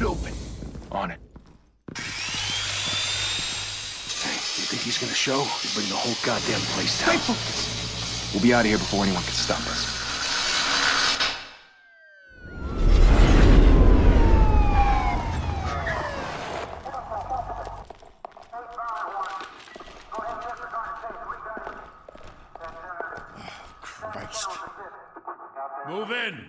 it open. On it. Hey, you think he's gonna show? We bring the whole goddamn place down. Stay focused. We'll be out of here before anyone can stop us. Christ. Move in!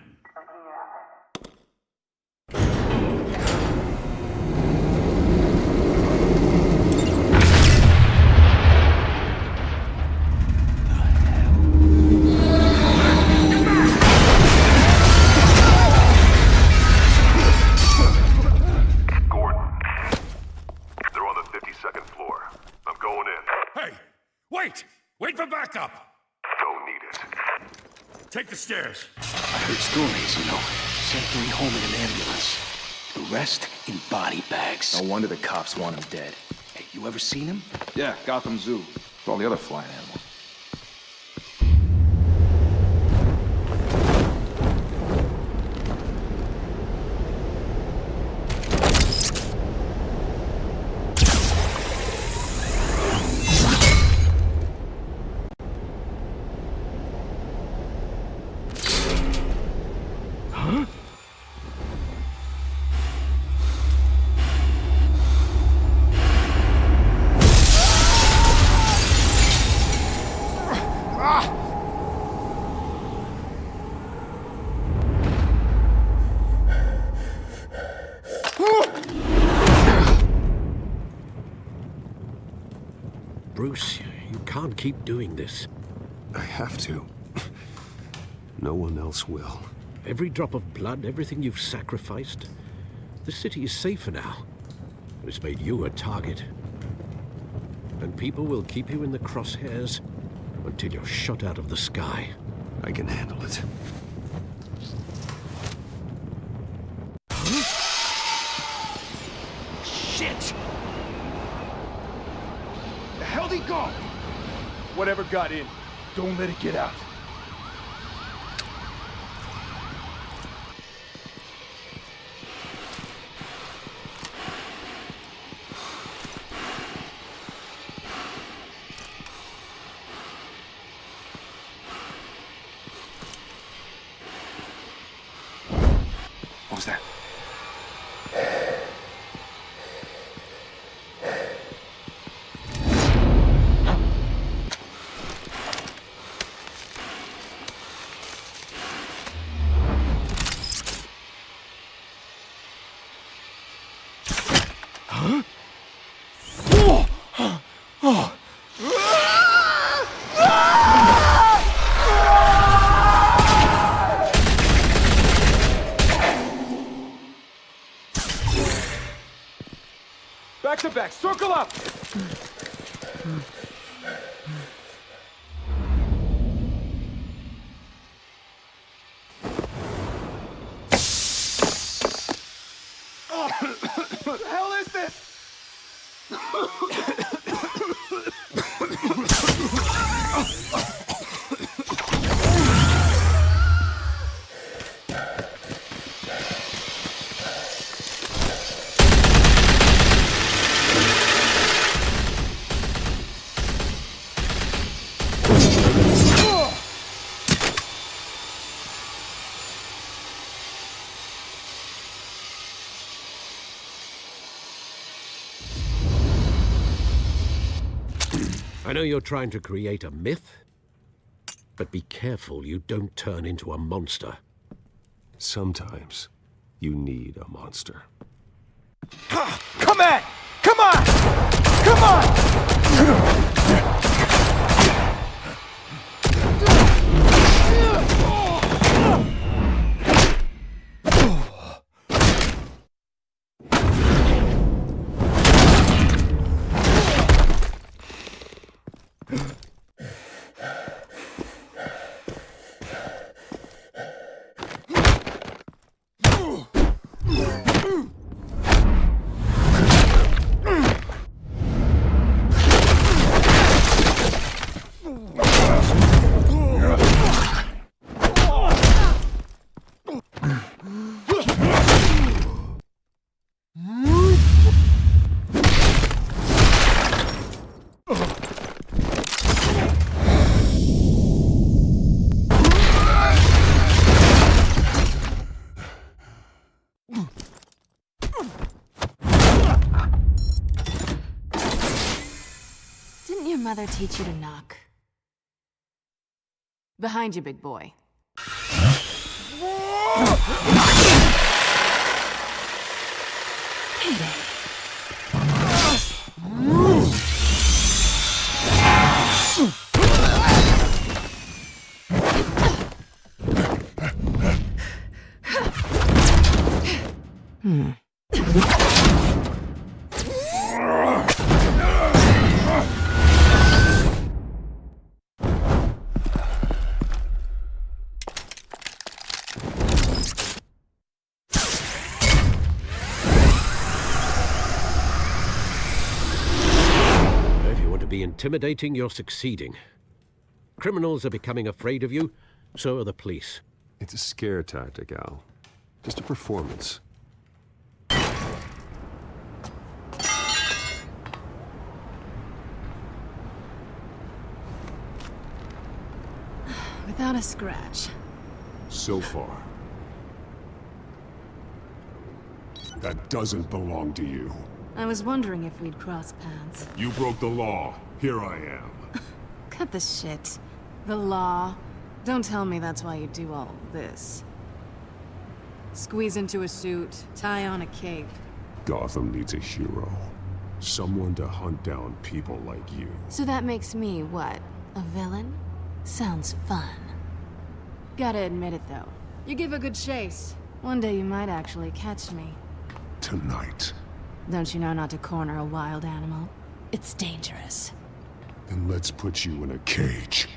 Wait for backup! Don't need it. Take the stairs. I heard stories, you know. Sent Gary home in an ambulance. The rest in body bags. No wonder the cops want him dead. Hey, you ever seen him? Yeah, Gotham Zoo. With all the other flying animals. Bruce, you can't keep doing this. I have to. No one else will. Every drop of blood, everything you've sacrificed. The city is safer now. It's made you a target. And people will keep you in the crosshairs until you're shot out of the sky. I can handle it. Shit! The hell'd he go? Whatever got in, don't let it get out. What was that? Back to back, circle up! What the hell is this? I know you're trying to create a myth, but be careful you don't turn into a monster. Sometimes you need a monster. Come on! Come on! Come on! mother teach you to knock? Behind you, big boy. If you want to be intimidating, you're succeeding. Criminals are becoming afraid of you, so are the police. It's a scare tactic, Al. Just a performance. Without a scratch. So far. That doesn't belong to you. I was wondering if we'd cross paths. You broke the law. Here I am. Cut the shit. The law. Don't tell me that's why you do all this. Squeeze into a suit, tie on a cape. Gotham needs a hero. Someone to hunt down people like you. So that makes me, what, a villain? Sounds fun. Gotta admit it, though. You give a good chase. One day you might actually catch me. Tonight. Don't you know not to corner a wild animal? It's dangerous. Then let's put you in a cage.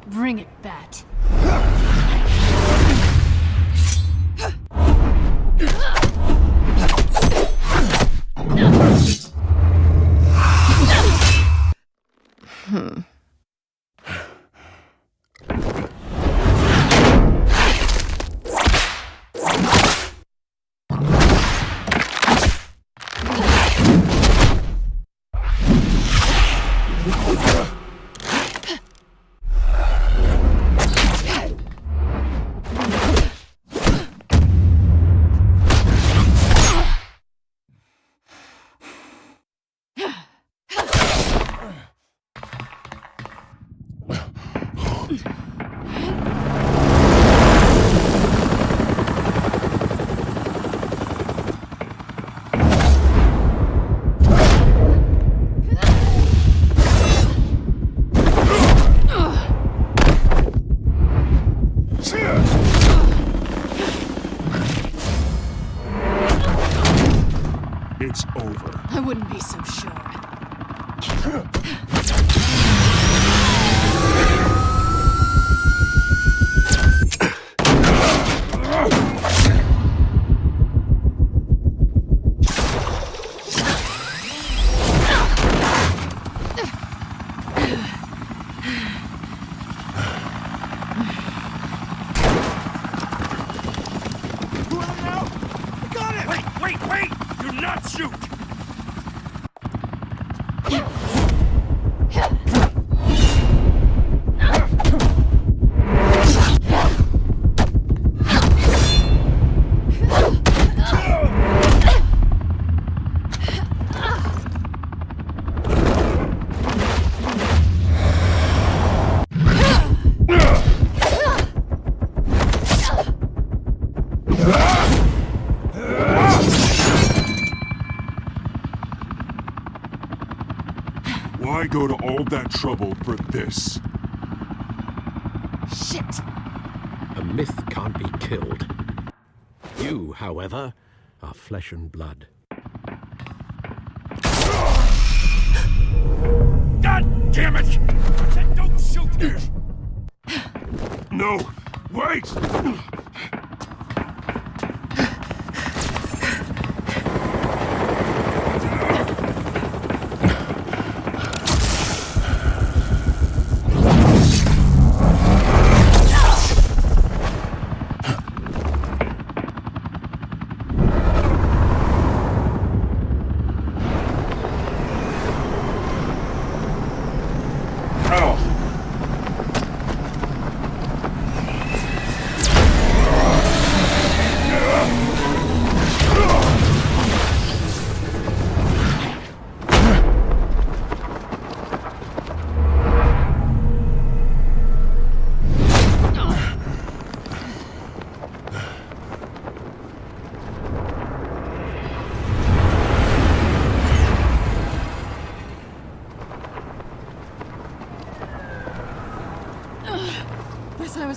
Bring it, Bat. It's over. I wouldn't be so sure. Wait! Do not shoot! Why go to all that trouble for this? Shit! A myth can't be killed. You, however, are flesh and blood. God damn it! I said don't shoot! No! Wait!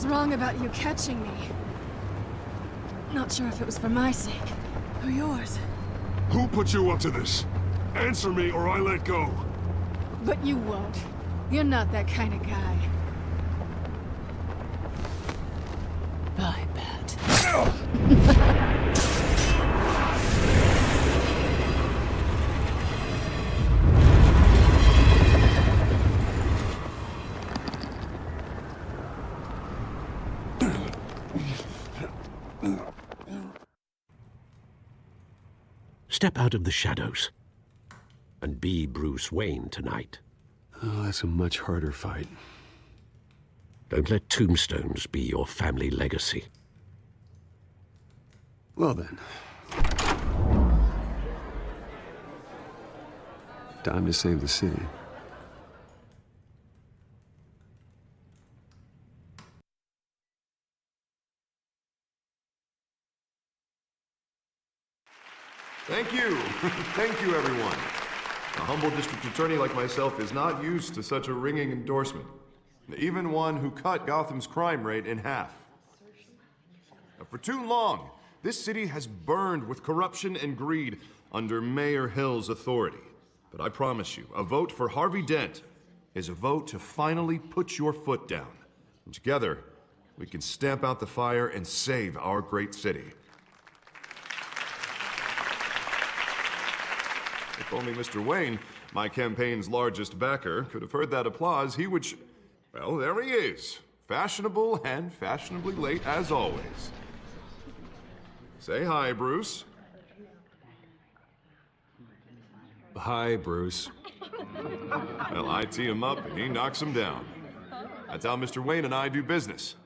wrong about you catching me. Not sure if it was for my sake, or yours. Who put you up to this? Answer me or I let go. But you won't. You're not that kind of guy. I bet. Step out of the shadows and be Bruce Wayne tonight. Oh, that's a much harder fight. Don't let tombstones be your family legacy. Well then. Time to save the city. Thank you. Thank you, everyone. A humble district attorney like myself is not used to such a ringing endorsement. Even one who cut Gotham's crime rate in half. For too long, this city has burned with corruption and greed under Mayor Hill's authority. But I promise you, a vote for Harvey Dent is a vote to finally put your foot down. And together, we can stamp out the fire and save our great city. If only Mr. Wayne, my campaign's largest backer, could have heard that applause, he would well, there he is. Fashionable and fashionably late as always. Say hi, Bruce. Hi, Bruce. Well, I tee him up and he knocks him down. That's how Mr. Wayne and I do business.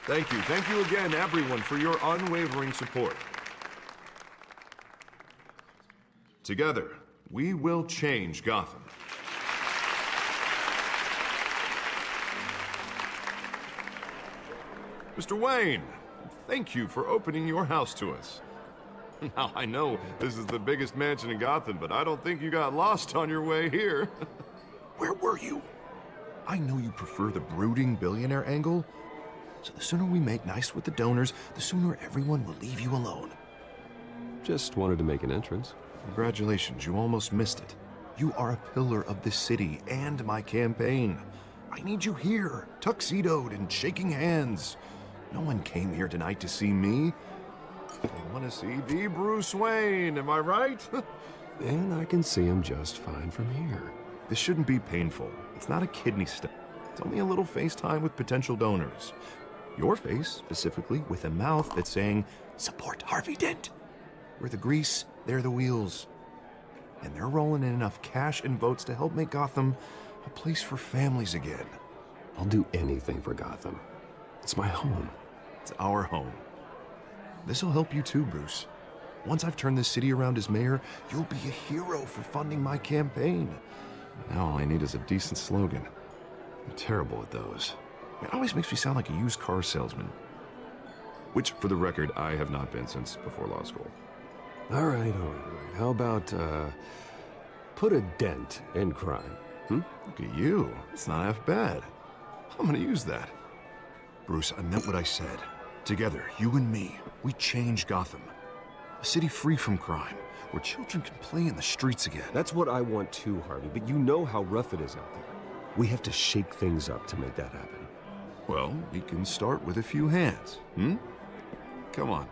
Thank you again, everyone, for your unwavering support. Together, we will change Gotham. Mr. Wayne, thank you for opening your house to us. Now, I know this is the biggest mansion in Gotham, but I don't think you got lost on your way here. Where were you? I know you prefer the brooding billionaire angle, so the sooner we make nice with the donors, the sooner everyone will leave you alone. Just wanted to make an entrance. Congratulations, you almost missed it. You are a pillar of this city and my campaign. I need you here, tuxedoed and shaking hands. No one came here tonight to see me. They want to see the Bruce Wayne, am I right? And I can see him just fine from here. This shouldn't be painful. It's not a kidney stone. It's only a little FaceTime with potential donors. Your face, specifically, with a mouth that's saying, support Harvey Dent. We're the grease, they're the wheels. And they're rolling in enough cash and votes to help make Gotham a place for families again. I'll do anything for Gotham. It's my home. It's our home. This'll help you too, Bruce. Once I've turned this city around as mayor, you'll be a hero for funding my campaign. Now all I need is a decent slogan. I'm terrible at those. It always makes me sound like a used car salesman. Which, for the record, I have not been since before law school. All right. How about, put a dent in crime? Look at you. It's not half bad. I'm gonna use that. Bruce, I meant what I said. Together, you and me, we change Gotham. A city free from crime, where children can play in the streets again. That's what I want too, Harvey, but you know how rough it is out there. We have to shake things up to make that happen. Well, we can start with a few hands, Come on.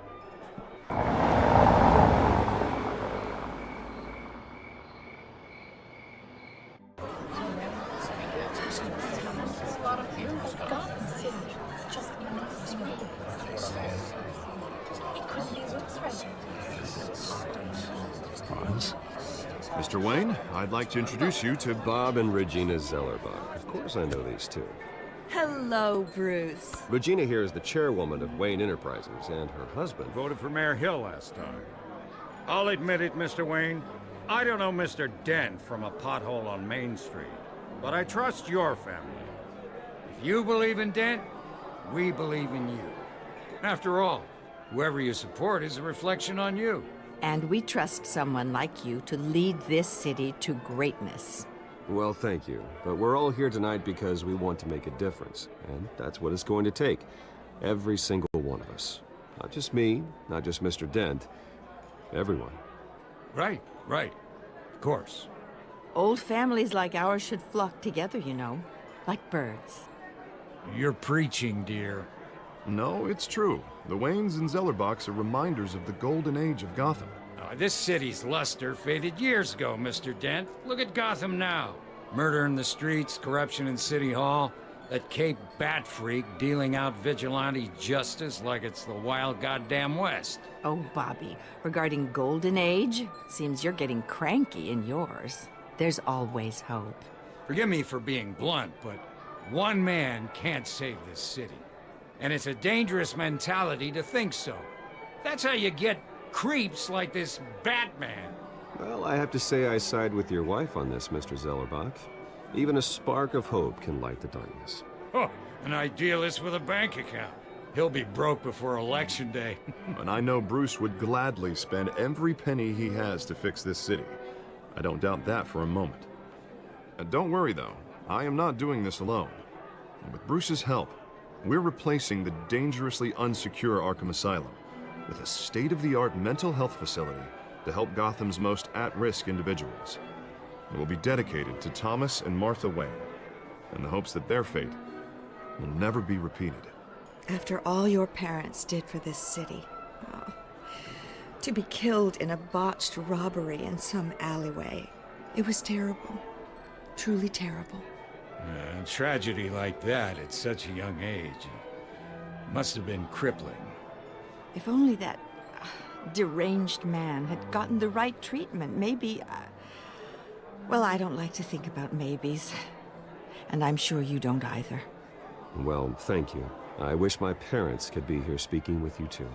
Mr. Wayne, I'd like to introduce you to Bob and Regina Zellerbach. Of course I know these two. Hello, Bruce. Regina here is the chairwoman of Wayne Enterprises, and her husband... Voted for Mayor Hill last time. I'll admit it, Mr. Wayne. I don't know Mr. Dent from a pothole on Main Street, but I trust your family. If you believe in Dent, we believe in you. After all, whoever you support is a reflection on you. And we trust someone like you to lead this city to greatness. Well, thank you. But we're all here tonight because we want to make a difference. And that's what it's going to take. Every single one of us. Not just me, not just Mr. Dent. Everyone. Right. Of course. Old families like ours should flock together, you know, like birds. You're preaching, dear. No, it's true. The Waynes and Zellerbachs are reminders of the golden age of Gotham. This city's luster faded years ago, Mr. Dent. Look at Gotham now. Murder in the streets, corruption in City Hall, that Cape Bat freak dealing out vigilante justice like it's the wild goddamn West. Oh, Bobby, regarding Golden Age, it seems you're getting cranky in yours. There's always hope. Forgive me for being blunt, but one man can't save this city. And it's a dangerous mentality to think so. That's how you get creeps like this Batman. Well, I have to say I side with your wife on this, Mr. Zellerbach. Even a spark of hope can light the darkness. Oh, an idealist with a bank account. He'll be broke before Election Day. And I know Bruce would gladly spend every penny he has to fix this city. I don't doubt that for a moment. And don't worry, though. I am not doing this alone. And with Bruce's help, we're replacing the dangerously unsecure Arkham Asylum with a state-of-the-art mental health facility to help Gotham's most at-risk individuals. It will be dedicated to Thomas and Martha Wayne, in the hopes that their fate will never be repeated. After all your parents did for this city, oh, to be killed in a botched robbery in some alleyway, it was terrible. Truly terrible. A tragedy like that at such a young age must have been crippling. If only that deranged man had gotten the right treatment, maybe... Well, I don't like to think about maybes. And I'm sure you don't either. Well, thank you. I wish my parents could be here speaking with you too.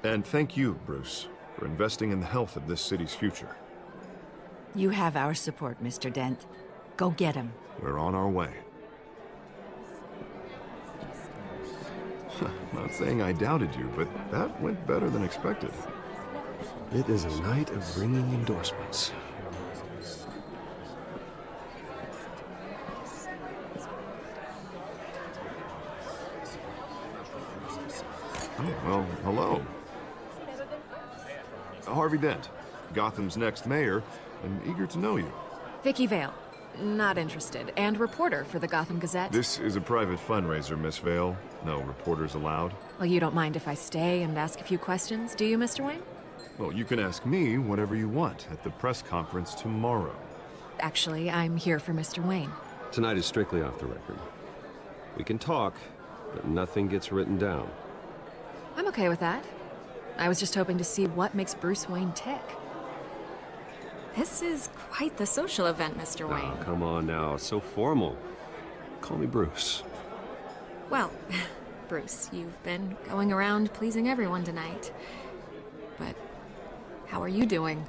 And thank you, Bruce, for investing in the health of this city's future. You have our support, Mr. Dent. Go get him. We're on our way. Not saying I doubted you, but that went better than expected. It is a night of ringing endorsements. Oh, well, hello. Harvey Dent, Gotham's next mayor, and eager to know you. Vicky Vale. Not interested. And reporter for the Gotham Gazette. This is a private fundraiser, Miss Vale. No reporters allowed. Well, you don't mind if I stay and ask a few questions, do you, Mr. Wayne? Well, you can ask me whatever you want at the press conference tomorrow. Actually, I'm here for Mr. Wayne. Tonight is strictly off the record. We can talk, but nothing gets written down. I'm okay with that. I was just hoping to see what makes Bruce Wayne tick. This is quite the social event, Mr. Wayne. Oh, come on now. It's so formal. Call me Bruce. Well, Bruce, you've been going around pleasing everyone tonight. But how are you doing?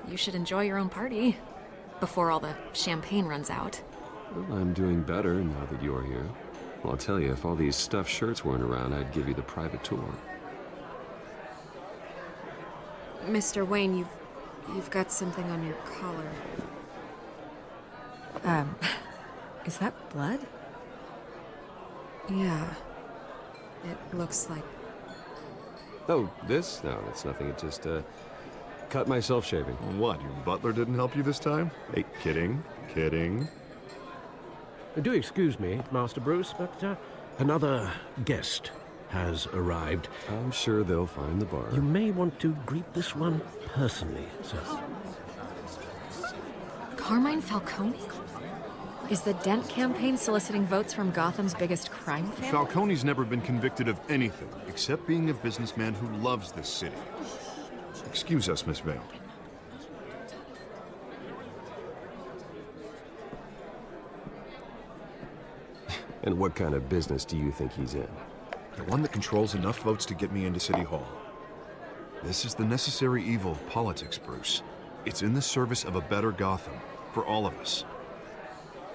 You should enjoy your own party before all the champagne runs out. Well, I'm doing better now that you're here. Well, I'll tell you, if all these stuffed shirts weren't around, I'd give you the private tour. Mr. Wayne, you've got something on your collar. Is that blood? Yeah. It looks like... Oh, this? No, it's nothing. It just, cut myself shaving. What, your butler didn't help you this time? Hey, kidding. Do excuse me, Master Bruce, but another guest has arrived. I'm sure they'll find the bar. You may want to greet this one personally, sir. Carmine Falcone? Is the Dent campaign soliciting votes from Gotham's biggest crime family? Falcone's never been convicted of anything except being a businessman who loves this city. Excuse us, Miss Vale. And what kind of business do you think he's in? The one that controls enough votes to get me into City Hall. This is the necessary evil of politics, Bruce. It's in the service of a better Gotham, for all of us.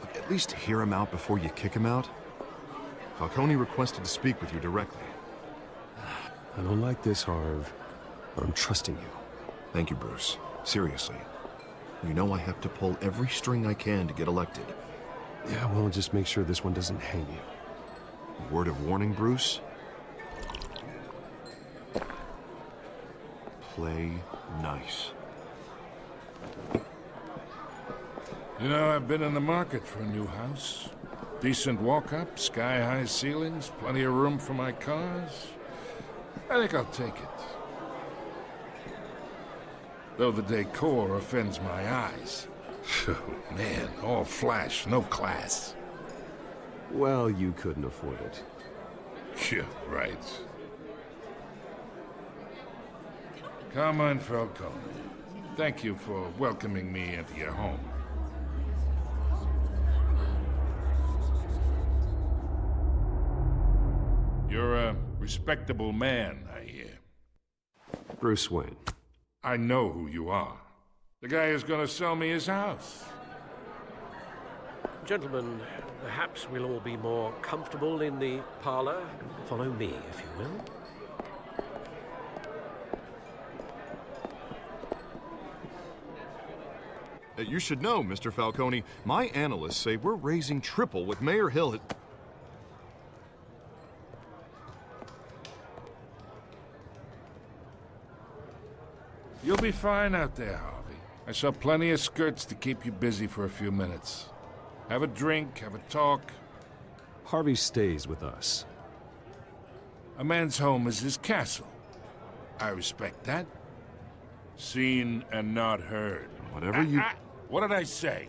Look, at least hear him out before you kick him out. Falcone requested to speak with you directly. I don't like this, Harv, but I'm trusting you. Thank you, Bruce. Seriously. You know I have to pull every string I can to get elected. Yeah, well, just make sure this one doesn't hang you. Word of warning, Bruce? Play nice. You know, I've been in the market for a new house. Decent walk-up, sky-high ceilings, plenty of room for my cars. I think I'll take it. Though the decor offends my eyes. Oh, man, all flash, no class. Well, you couldn't afford it. Yeah, right. Carmine Falcone, thank you for welcoming me into your home. You're a respectable man, I hear. Bruce Wayne. I know who you are. The guy who's gonna sell me his house. Gentlemen, perhaps we'll all be more comfortable in the parlor. Follow me, if you will. You should know, Mr. Falcone, my analysts say we're raising triple what Mayor Hill had... You'll be fine out there, Harvey. I saw plenty of skirts to keep you busy for a few minutes. Have a drink, have a talk. Harvey stays with us. A man's home is his castle. I respect that. Seen and not heard. Whatever you... What did I say?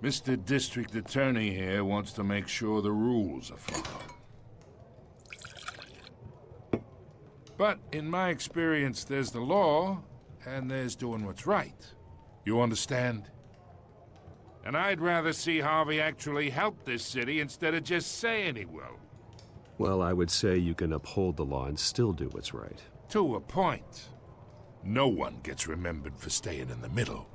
Mr. District Attorney here wants to make sure the rules are followed. But in my experience, there's the law, and there's doing what's right. You understand? And I'd rather see Harvey actually help this city instead of just saying he will. Well, I would say you can uphold the law and still do what's right. To a point. No one gets remembered for staying in the middle.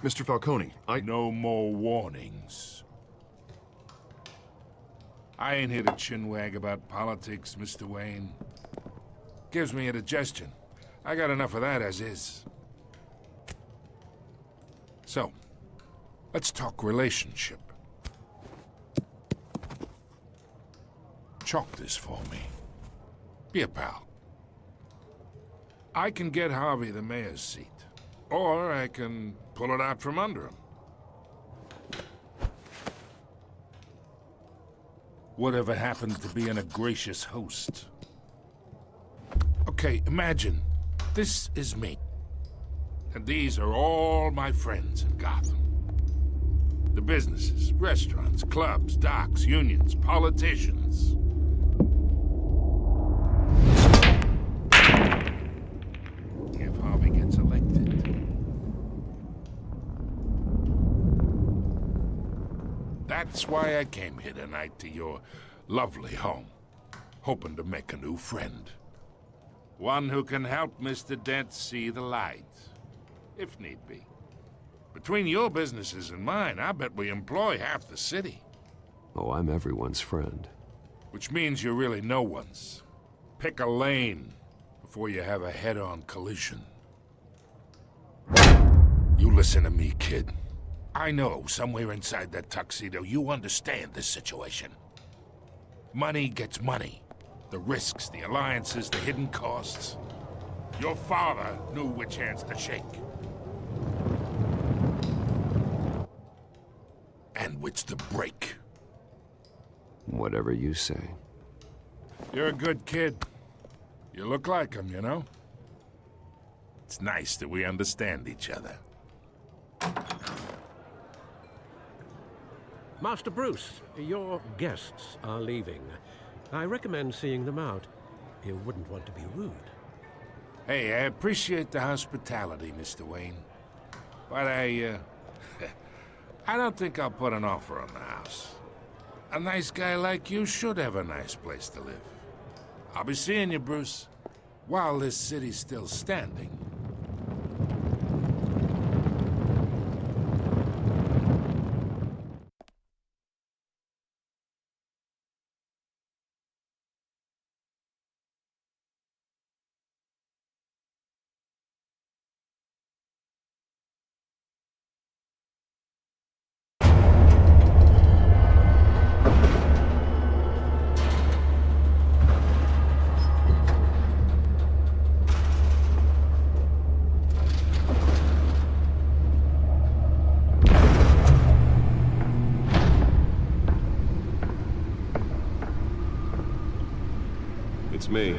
Mr. Falcone, No more warnings. I ain't here to chinwag about politics, Mr. Wayne. Gives me indigestion. I got enough of that as is. So, let's talk relationship. Chalk this for me. Be a pal. I can get Harvey the mayor's seat. Or I can pull it out from under him. Whatever happened to being a gracious host? Okay, imagine this is me. And these are all my friends in Gotham. The businesses, restaurants, clubs, docks, unions, politicians. If Harvey gets elected. That's why I came here tonight to your lovely home, hoping to make a new friend. One who can help Mr. Dent see the light, if need be. Between your businesses and mine, I bet we employ half the city. Oh, I'm everyone's friend. Which means you're really no one's. Pick a lane before you have a head-on collision. You listen to me, kid. I know somewhere inside that tuxedo you understand this situation. Money gets money. The risks, the alliances, the hidden costs. Your father knew which hands to shake. And which to break. Whatever you say. You're a good kid. You look like him, you know? It's nice that we understand each other. Master Bruce, your guests are leaving. I recommend seeing them out. You wouldn't want to be rude. Hey, I appreciate the hospitality, Mr. Wayne. But I don't think I'll put an offer on the house. A nice guy like you should have a nice place to live. I'll be seeing you, Bruce, while this city's still standing. me.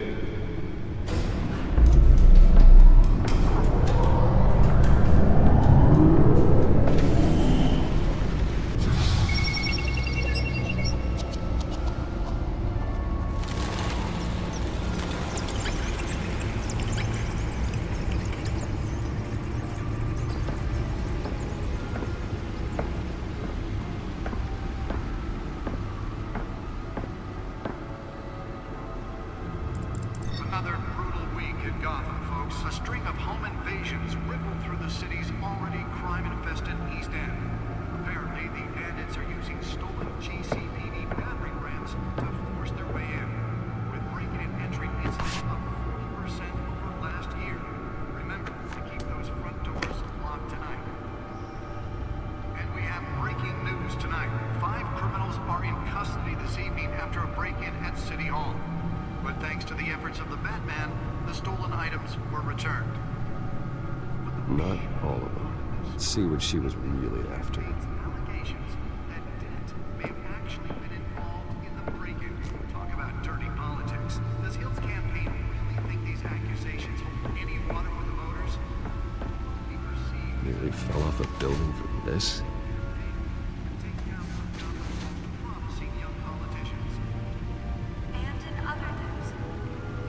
Another brutal week in Gotham, folks. A string of home invasions rippled through the city's already crime-infested East End. Apparently, the bandits are using stolen GCPD battering rams to force their way in, with breaking and entering incidents up 40% over last year. Remember to keep those front doors locked tonight. And we have breaking news tonight. 5 criminals are in custody this evening after a break-in at City Hall. But thanks to the efforts of the Batman, the stolen items were returned. Not all of them. Let's see what she was really after. Allegations that Dent may have actually been involved in the break-in. Talk about dirty politics. Does Hill's campaign really think these accusations hold any water with the voters? He perceived Nearly fell off a building for this. promising young politicians. And in other news,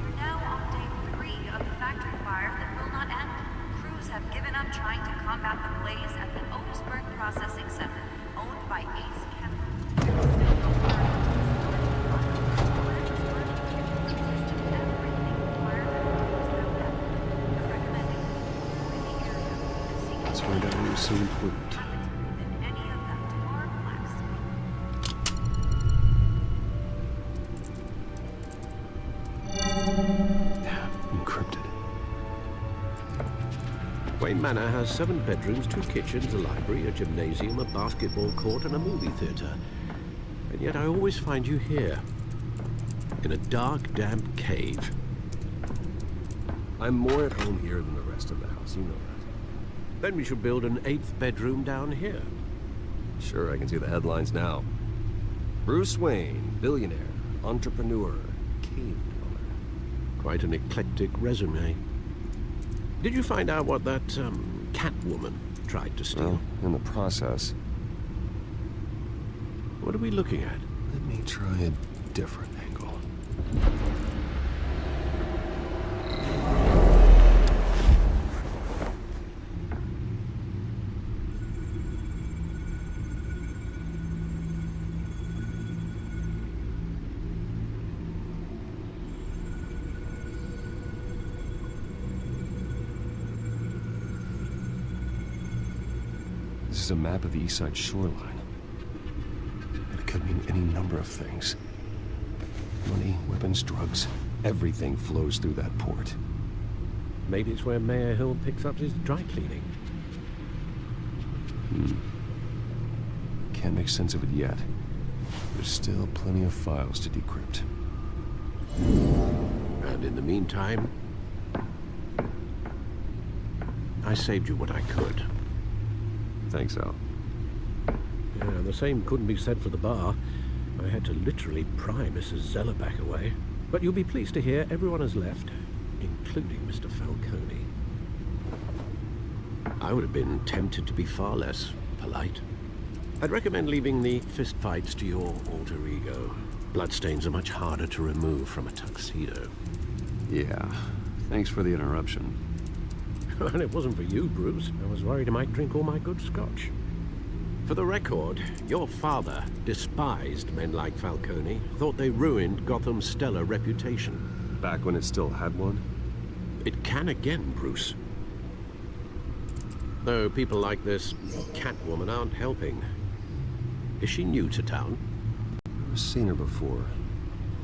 we're now on day 3 of the factory fire that will not end. Crews have given up trying to combat the blaze at the Otisburg Processing Center, owned by Ace Chemical. Let's find out who's so important. Encrypted. Wayne Manor has 7 bedrooms, 2 kitchens, a library, a gymnasium, a basketball court, and a movie theater. And yet I always find you here, in a dark, damp cave. I'm more at home here than the rest of the house, you know that. Then we should build an 8th bedroom down here. Sure, I can see the headlines now. Bruce Wayne, billionaire, entrepreneur, cave dweller. Quite an eclectic resume. Did you find out what that, Catwoman tried to steal? Well, in the process. What are we looking at? Let me try a different angle. This is a map of the east side shoreline. And it could mean any number of things. Money, weapons, drugs, everything flows through that port. Maybe it's where Mayor Hill picks up his dry cleaning. Can't make sense of it yet. There's still plenty of files to decrypt. And in the meantime, I saved you what I could. Thanks, Al. Yeah, and the same couldn't be said for the bar. I had to literally pry Mrs. Zeller back away. But you'll be pleased to hear everyone has left, including Mr. Falcone. I would have been tempted to be far less polite. I'd recommend leaving the fistfights to your alter ego. Bloodstains are much harder to remove from a tuxedo. Yeah, thanks for the interruption. And it wasn't for you, Bruce. I was worried I might drink all my good scotch. For the record, your father despised men like Falcone, thought they ruined Gotham's stellar reputation. Back when it still had one? It can again, Bruce. Though people like this Catwoman aren't helping. Is she new to town? I've seen her before.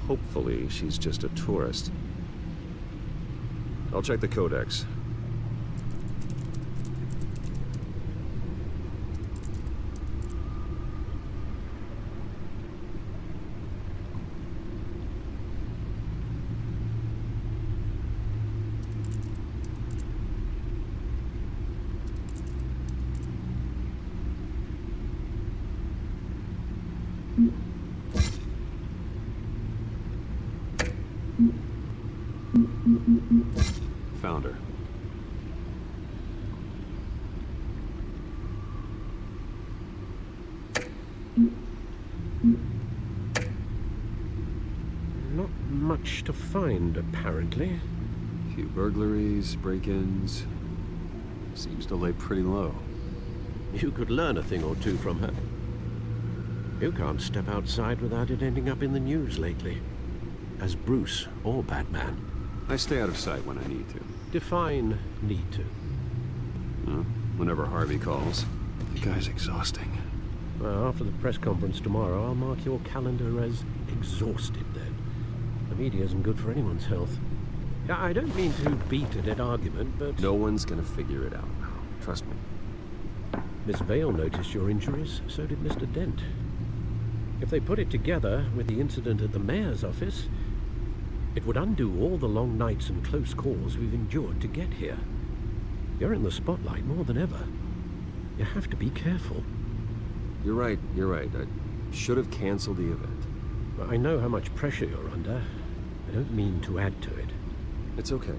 Hopefully, she's just a tourist. I'll check the codex. Found her. Not much to find, apparently. A few burglaries, break-ins. Seems to lay pretty low. You could learn a thing or two from her. You can't step outside without it ending up in the news lately. As Bruce or Batman. I stay out of sight when I need to. Define need to. Whenever Harvey calls. The guy's exhausting. Well, after the press conference tomorrow, I'll mark your calendar as exhausted then. The media isn't good for anyone's health. I don't mean to beat a dead argument, but... No one's gonna figure it out. Trust me. Miss Vale noticed your injuries, so did Mr. Dent. If they put it together with the incident at the mayor's office, it would undo all the long nights and close calls we've endured to get here. You're in the spotlight more than ever. You have to be careful. You're right. I should have canceled the event. I know how much pressure you're under. I don't mean to add to it. It's okay.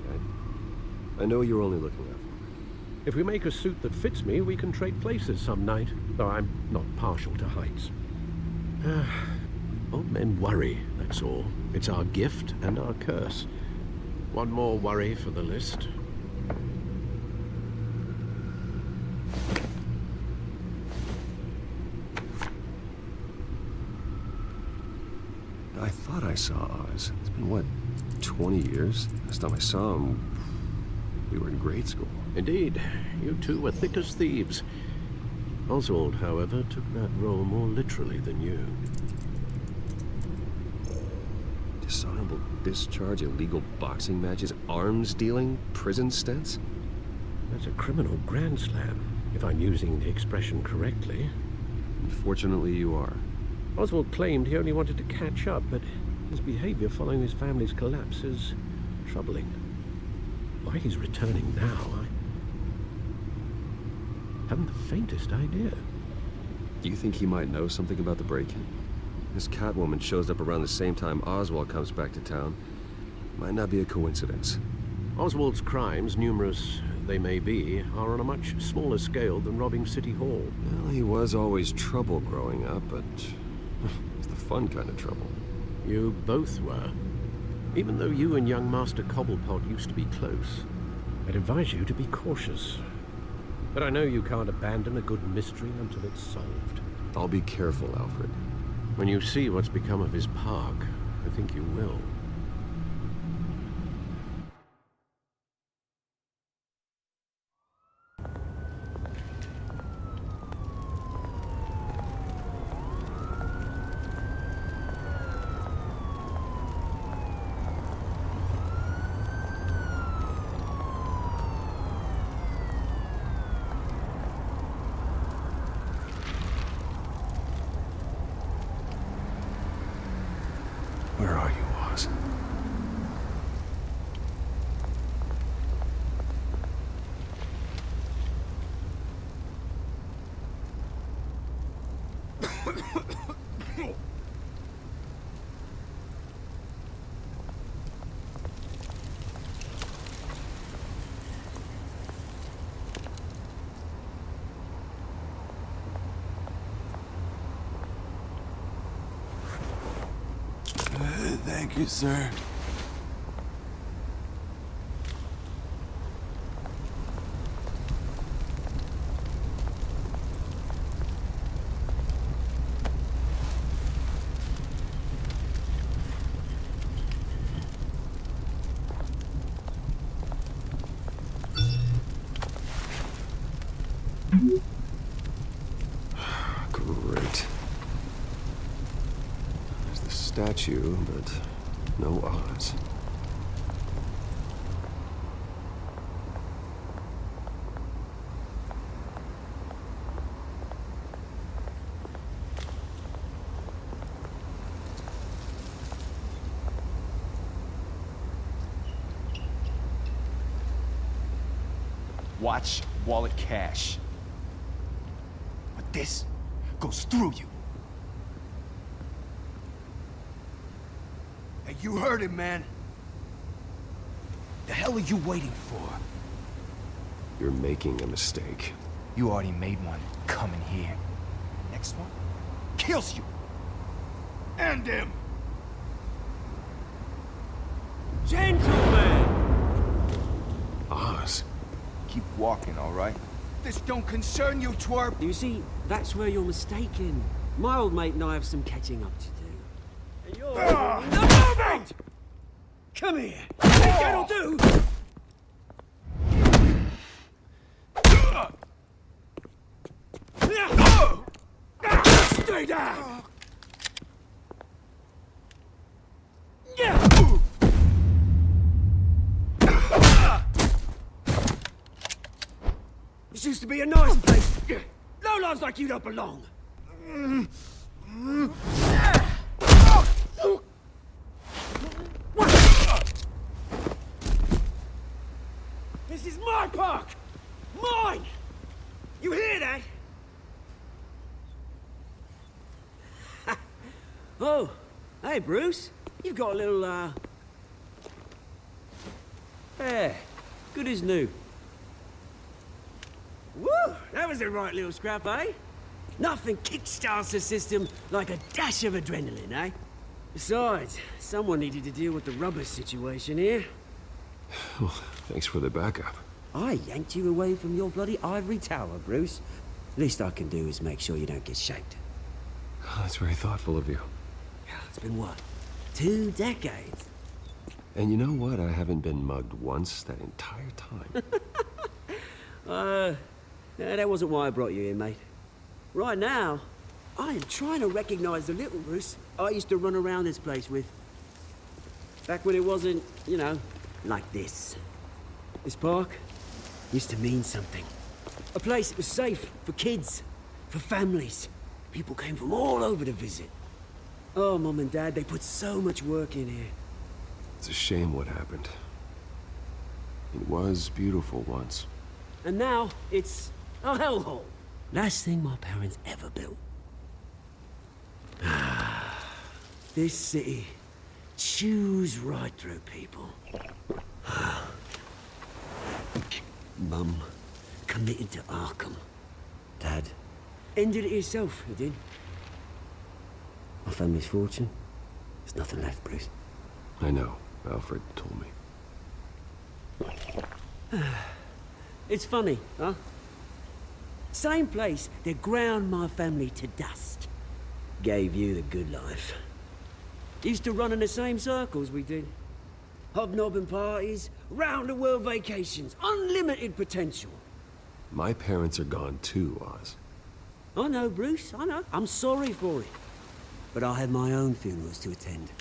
I know you're only looking out for me. If we make a suit that fits me, we can trade places some night. Though I'm not partial to heights. Old men worry, that's all. It's our gift and our curse. One more worry for the list. I thought I saw Oz. It's been, what, 20 years? Last time I saw him, we were in grade school. Indeed. You two were thick as thieves. Oswald, however, took that role more literally than you. Dishonorable discharge, illegal boxing matches, arms dealing, prison stints? That's a criminal grand slam, if I'm using the expression correctly. Unfortunately, you are. Oswald claimed he only wanted to catch up, but his behavior following his family's collapse is troubling. Why he's returning now, I haven't the faintest idea. Do you think he might know something about the break-in? This Catwoman shows up around the same time Oswald comes back to town. Might not be a coincidence. Oswald's crimes, numerous they may be, are on a much smaller scale than robbing City Hall. Well, he was always trouble growing up, but it's the fun kind of trouble. You both were. Even though you and young Master Cobblepot used to be close, I'd advise you to be cautious. But I know you can't abandon a good mystery until it's solved. I'll be careful, Alfred. When you see what's become of his park, I think you will. Where are you, Oz? Thank you, sir. Great. There's the statue, but no Oz. Watch wallet cash. But this goes through you. Hey, you heard him, man. The hell are you waiting for? You're making a mistake. You already made one coming here. Next one kills you. And him. Gentlemen! Oz. Keep walking, all right? This don't concern you, twerp. You see, that's where you're mistaken. My old mate and I have some catching up to do. And you're... No movement! Come here. Think that'll do? Stay down! This used to be a nice place. Lowlifes like you don't belong. This is my park! Mine! You hear that? Oh, hey, Bruce. You've got a little, hair. Good as new. Woo! That was a right little scrap, eh? Nothing kickstarts the system like a dash of adrenaline, eh? Besides, someone needed to deal with the rubber situation here. Well, thanks for the backup. I yanked you away from your bloody ivory tower, Bruce. Least I can do is make sure you don't get shaped. Oh, that's very thoughtful of you. It's been what? 2 decades? And you know what? I haven't been mugged once that entire time. That wasn't why I brought you here, mate. Right now, I am trying to recognize the little Bruce I used to run around this place with. Back when it wasn't, you know, like this. This park used to mean something. A place that was safe for kids, for families. People came from all over to visit. Oh, Mum and Dad, they put so much work in here. It's a shame what happened. It was beautiful once. And now, it's a hellhole. Last thing my parents ever built. This city chews right through people. Mum committed to Arkham. Dad ended it himself, he did. My family's fortune, there's nothing left, Bruce. I know. Alfred told me. It's funny, huh? Same place that ground my family to dust. Gave you the good life. Used to run in the same circles we did. Hobnobbing parties, round-the-world vacations, unlimited potential. My parents are gone too, Oz. I know, Bruce, I know. I'm sorry for it. But I had my own funerals to attend.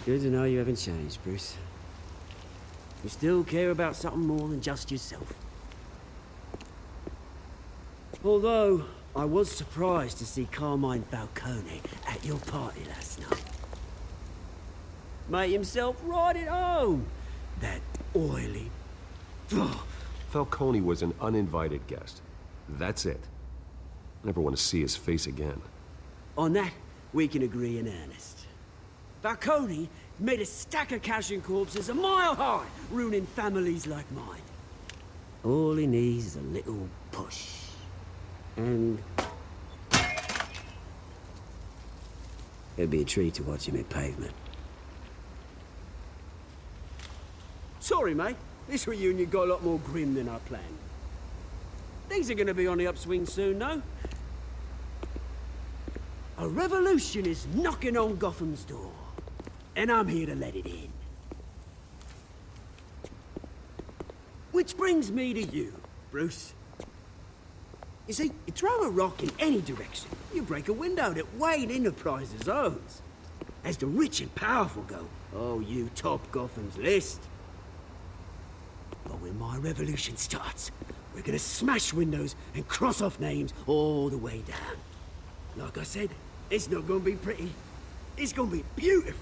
Good to know you haven't changed, Bruce. You still care about something more than just yourself. Although, I was surprised to see Carmine Falcone at your party last night. Made himself right at home. That oily... Falcone was an uninvited guest. That's it. Never want to see his face again. On that, we can agree in earnest. Falcone made a stack of cash and corpses a mile high, ruining families like mine. All he needs is a little push. And... it'd be a treat to watch him hit pavement. Sorry, mate. This reunion got a lot more grim than I planned. Things are gonna be on the upswing soon, no? A revolution is knocking on Gotham's door. And I'm here to let it in. Which brings me to you, Bruce. You see, you throw a rock in any direction, you break a window that Wayne Enterprises owns. As the rich and powerful go, oh, you top Gotham's list. But when my revolution starts, we're gonna smash windows and cross off names all the way down. Like I said, it's not gonna be pretty. It's gonna be beautiful.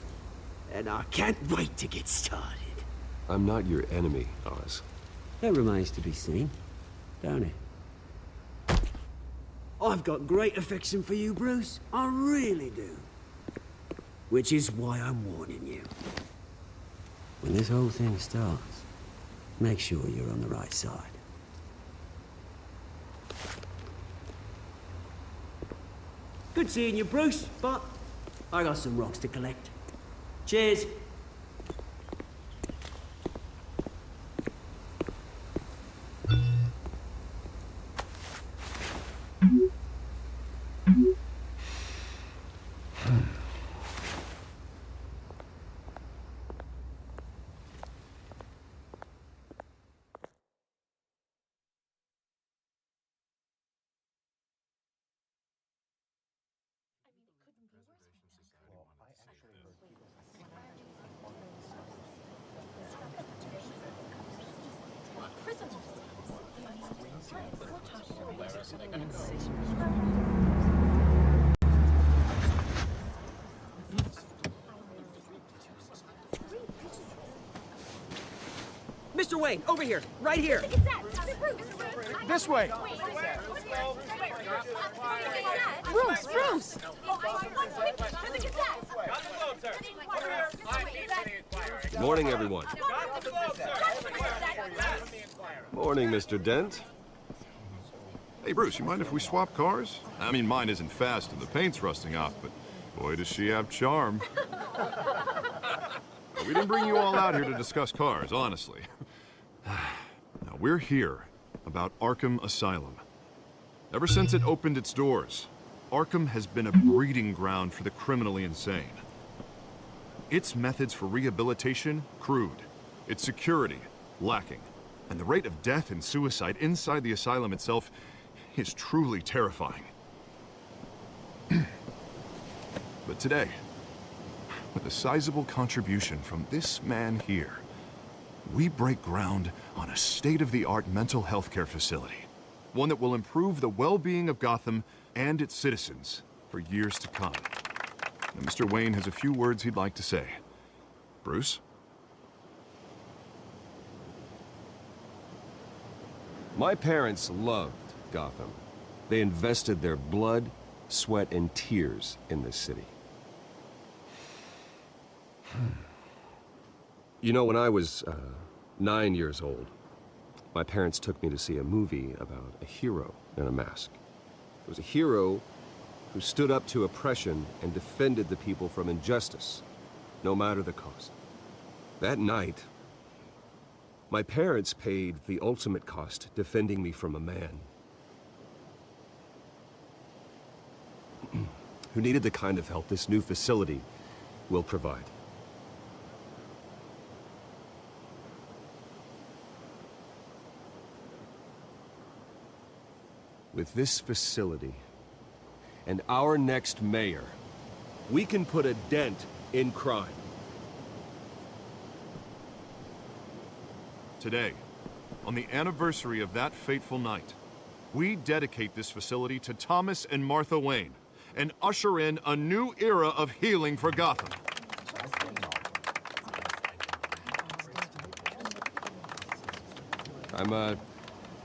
And I can't wait to get started. I'm not your enemy, Oz. That remains to be seen, don't it? I've got great affection for you, Bruce. I really do. Which is why I'm warning you. when this whole thing starts, make sure you're on the right side. Good seeing you, Bruce, but I got some rocks to collect. Cheers. Mr. Wayne, over here, right here. This way. Bruce! Morning, everyone. Morning, Mr. Dent. Hey, Bruce, you mind if we swap cars? I mean, mine isn't fast and the paint's rusting off, but boy, does she have charm. We didn't bring you all out here to discuss cars, honestly. Now, we're here about Arkham Asylum. Ever since it opened its doors, Arkham has been a breeding ground for the criminally insane. Its methods for rehabilitation, crude. Its security, lacking. And the rate of death and suicide inside the asylum itself is truly terrifying. But today, with a sizable contribution from this man here, we break ground on a state-of-the-art mental health care facility. One that will improve the well-being of Gotham and its citizens for years to come. Now, Mr. Wayne has a few words he'd like to say. Bruce? My parents loved Gotham. They invested their blood, sweat, and tears in this city. You know, when I was 9 years old, my parents took me to see a movie about a hero in a mask. It was a hero who stood up to oppression and defended the people from injustice, no matter the cost. That night, my parents paid the ultimate cost defending me from a man who needed the kind of help this new facility will provide. With this facility and our next mayor, we can put a dent in crime. Today, on the anniversary of that fateful night, we dedicate this facility to Thomas and Martha Wayne and usher in a new era of healing for Gotham. I'm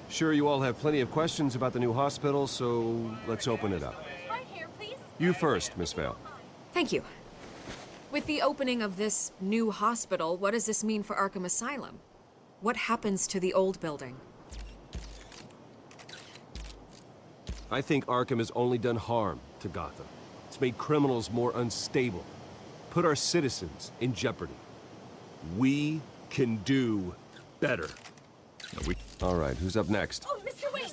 sure you all have plenty of questions about the new hospital, so let's open it up. You first, Miss Vale. Thank you. With the opening of this new hospital, what does this mean for Arkham Asylum? What happens to the old building? I think Arkham has only done harm to Gotham. It's made criminals more unstable, put our citizens in jeopardy. We can do better. All right, who's up next? Oh, Mr. Wayne!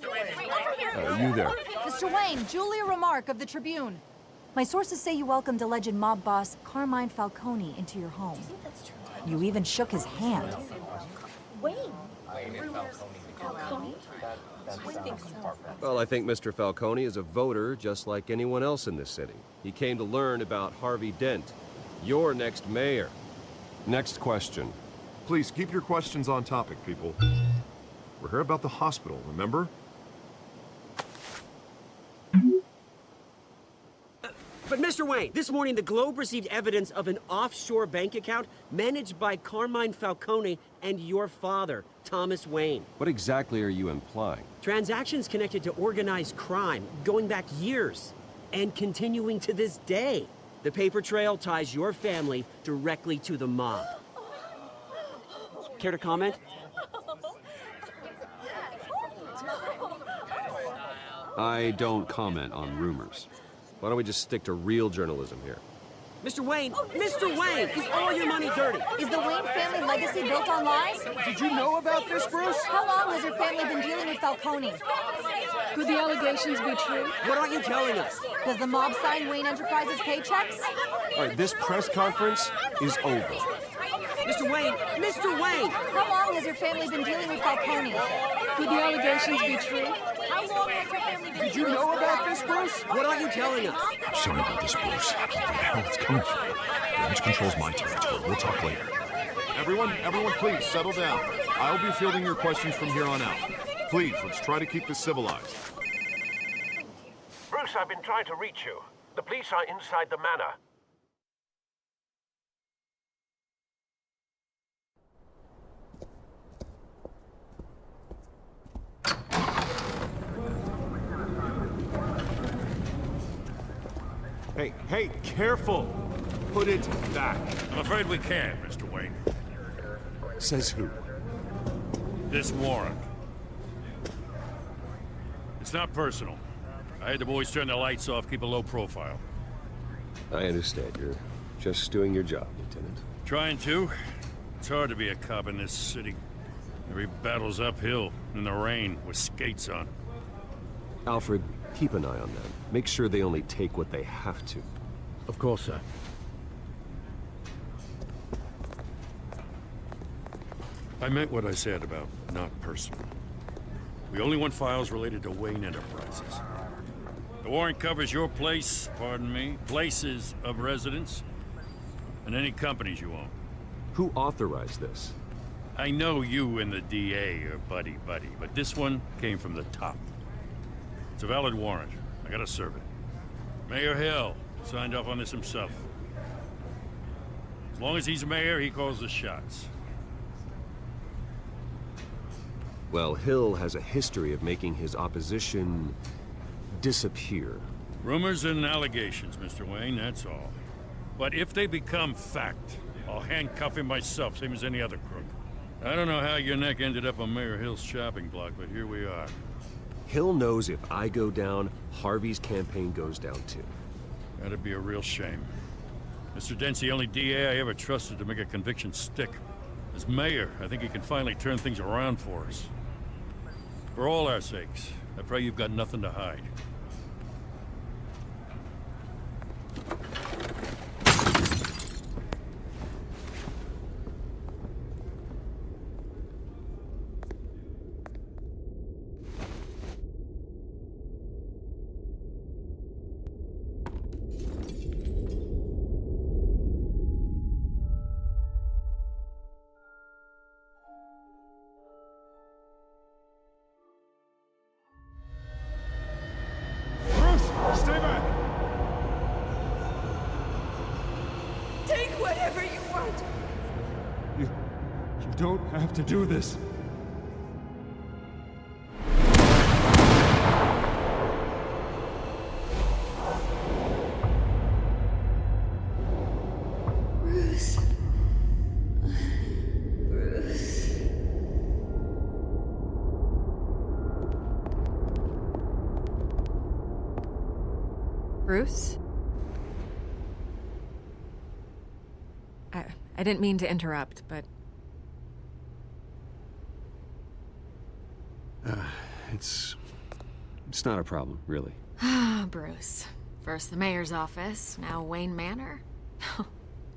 You there. Mr. Wayne, Julia Remark of the Tribune. My sources say you welcomed alleged mob boss Carmine Falcone into your home. You even shook his hand. Wayne? Well, I think Mr. Falcone is a voter just like anyone else in this city. He came to learn about Harvey Dent, your next mayor. Next question. Please, keep your questions on topic, people. We're here about the hospital, remember? But Mr. Wayne, this morning the Globe received evidence of an offshore bank account managed by Carmine Falcone and your father, Thomas Wayne. What exactly are you implying? Transactions connected to organized crime, going back years, and continuing to this day. The paper trail ties your family directly to the mob. Care to comment? I don't comment on rumors. Why don't we just stick to real journalism here? Mr. Wayne! Mr. Wayne! Is all your money dirty? Is the Wayne family legacy built on lies? Did you know about this, Bruce? How long has your family been dealing with Falcone? Could the allegations be true? What aren't you telling us? Does the mob sign Wayne Enterprises paychecks? All right, this press conference is over. Mr. Wayne! Mr. Wayne! How long has your family been dealing with Falcone? Could the allegations be true? How long has your family been Did you know about this, Bruce? What aren't you telling us? Sorry about this, Bruce. Where the hell it's coming from? Damage control's my territory. We'll talk later. Everyone, please, settle down. I'll be fielding your questions from here on out. Please, let's try to keep this civilized. Bruce, I've been trying to reach you. The police are inside the manor. Hey, careful! Put it back. I'm afraid we can't, Mr. Wayne. Says who? This warrant. It's not personal. I had the boys turn the lights off, keep a low profile. I understand. You're just doing your job, Lieutenant. Trying to. It's hard to be a cop in this city. Every battle's uphill, in the rain, with skates on. Alfred, keep an eye on them. Make sure they only take what they have to. Of course, sir. I meant what I said about not personal. We only want files related to Wayne Enterprises. The warrant covers your place, pardon me, places of residence, and any companies you own. Who authorized this? I know you and the DA are buddy-buddy, but this one came from the top. It's a valid warrant. I gotta serve it. Mayor Hill signed off on this himself. As long as he's mayor, he calls the shots. Well, Hill has a history of making his opposition disappear. Rumors and allegations, Mr. Wayne, that's all. But if they become fact, I'll handcuff him myself, same as any other crook. I don't know how your neck ended up on Mayor Hill's chopping block, but here we are. Hill knows if I go down, Harvey's campaign goes down too. That'd be a real shame. Mr. Dent's the only DA I ever trusted to make a conviction stick. As mayor, I think he can finally turn things around for us. For all our sakes, I pray you've got nothing to hide. Stay back! Take whatever you want. You don't have to do this. Bruce. Bruce. Bruce? I didn't mean to interrupt, but... It's not a problem, really. Ah, Bruce. First the mayor's office, now Wayne Manor.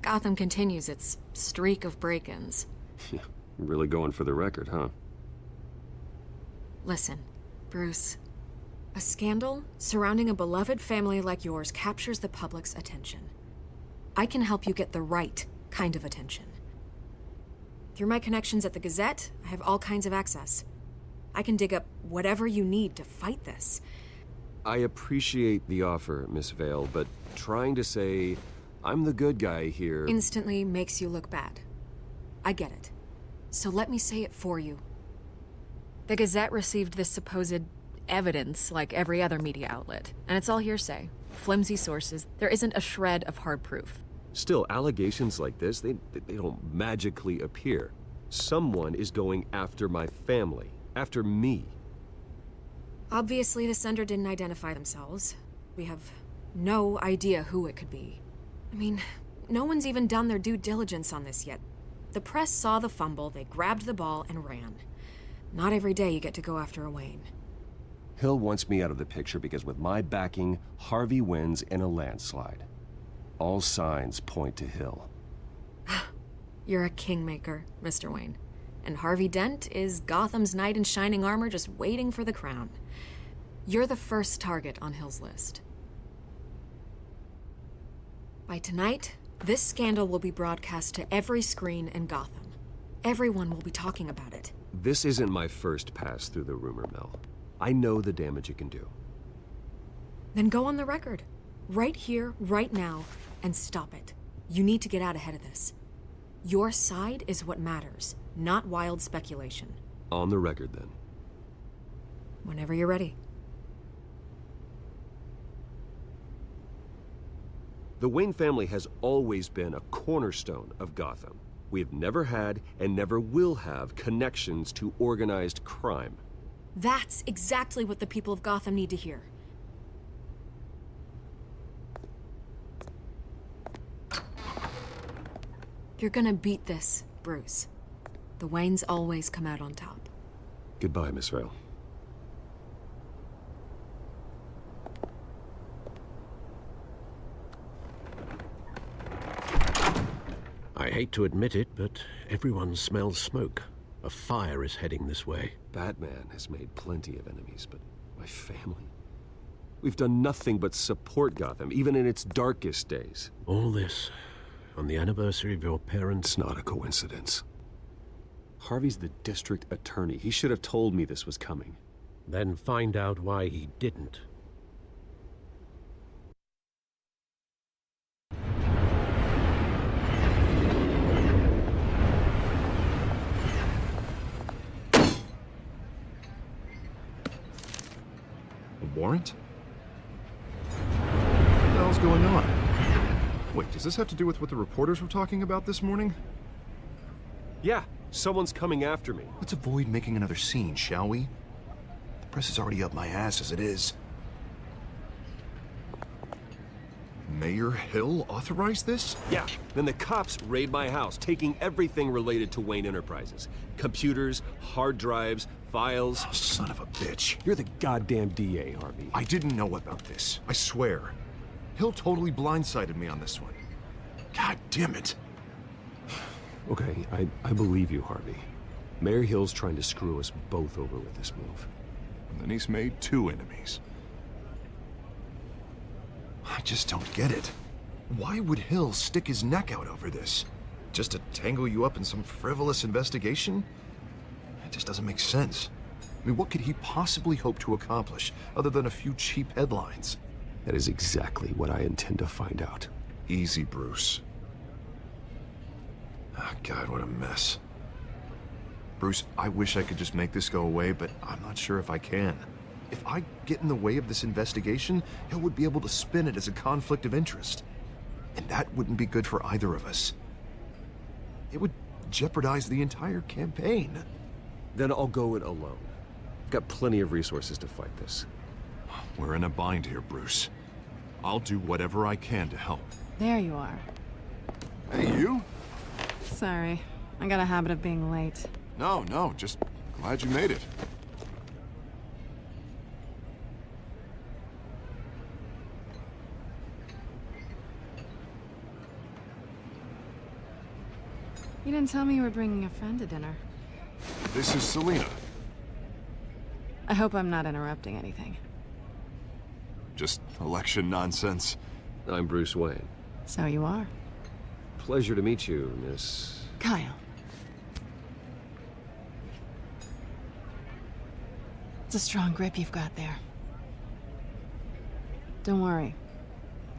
Gotham continues its streak of break-ins. Yeah, really going for the record, huh? Listen, Bruce. A scandal surrounding a beloved family like yours captures the public's attention. I can help you get the right kind of attention. Through my connections at the Gazette, I have all kinds of access. I can dig up whatever you need to fight this. I appreciate the offer, Miss Vale, but trying to say I'm the good guy here... Instantly makes you look bad. I get it. So let me say it for you. The Gazette received this supposed evidence like every other media outlet, and it's all hearsay. Flimsy sources. There isn't a shred of hard proof. Still, allegations like this, they don't magically appear. Someone is going after my family. After me. Obviously, the sender didn't identify themselves. We have no idea who it could be. I mean, no one's even done their due diligence on this yet. The press saw the fumble, they grabbed the ball and ran. Not every day you get to go after a Wayne. Hill wants me out of the picture because with my backing, Harvey wins in a landslide. All signs point to Hill. You're a kingmaker, Mr. Wayne. And Harvey Dent is Gotham's knight in shining armor just waiting for the crown. You're the first target on Hill's list. By tonight, this scandal will be broadcast to every screen in Gotham. Everyone will be talking about it. This isn't my first pass through the rumor mill. I know the damage it can do. Then go on the record. Right here, right now, and stop it. You need to get out ahead of this. Your side is what matters, not wild speculation. On the record, then. Whenever you're ready. The Wayne family has always been a cornerstone of Gotham. We have never had and never will have connections to organized crime. That's exactly what the people of Gotham need to hear. You're gonna beat this, Bruce. The Waynes always come out on top. Goodbye, Miss Vale. I hate to admit it, but everyone smells smoke. A fire is heading this way. Batman has made plenty of enemies, but my family? We've done nothing but support Gotham, even in its darkest days. All this on the anniversary of your parents'... It's not a coincidence. Harvey's the district attorney. He should have told me this was coming. Then find out why he didn't. A warrant? What the hell's going on? Wait, does this have to do with what the reporters were talking about this morning? Yeah, someone's coming after me. Let's avoid making another scene, shall we? The press is already up my ass as it is. Mayor Hill authorized this? Yeah, then the cops raid my house, taking everything related to Wayne Enterprises. Computers, hard drives, files. Oh, son of a bitch. You're the goddamn DA, Harvey. I didn't know about this. I swear. Hill totally blindsided me on this one. God damn it. Okay, I believe you, Harvey. Mayor Hill's trying to screw us both over with this move. And then he's made two enemies. I just don't get it. Why would Hill stick his neck out over this? Just to tangle you up in some frivolous investigation? It just doesn't make sense. I mean, what could he possibly hope to accomplish other than a few cheap headlines? That is exactly what I intend to find out. Easy, Bruce. Ah, God, what a mess. Bruce, I wish I could just make this go away, but I'm not sure if I can. If I get in the way of this investigation, Hill would be able to spin it as a conflict of interest. And that wouldn't be good for either of us. It would jeopardize the entire campaign. Then I'll go it alone. I've got plenty of resources to fight this. We're in a bind here, Bruce. I'll do whatever I can to help. There you are. Hey, you? Sorry. I got a habit of being late. No, just glad you made it. You didn't tell me you were bringing a friend to dinner. This is Selina. I hope I'm not interrupting anything. Just election nonsense. I'm Bruce Wayne. So you are. Pleasure to meet you, Miss... Kyle. It's a strong grip you've got there. Don't worry.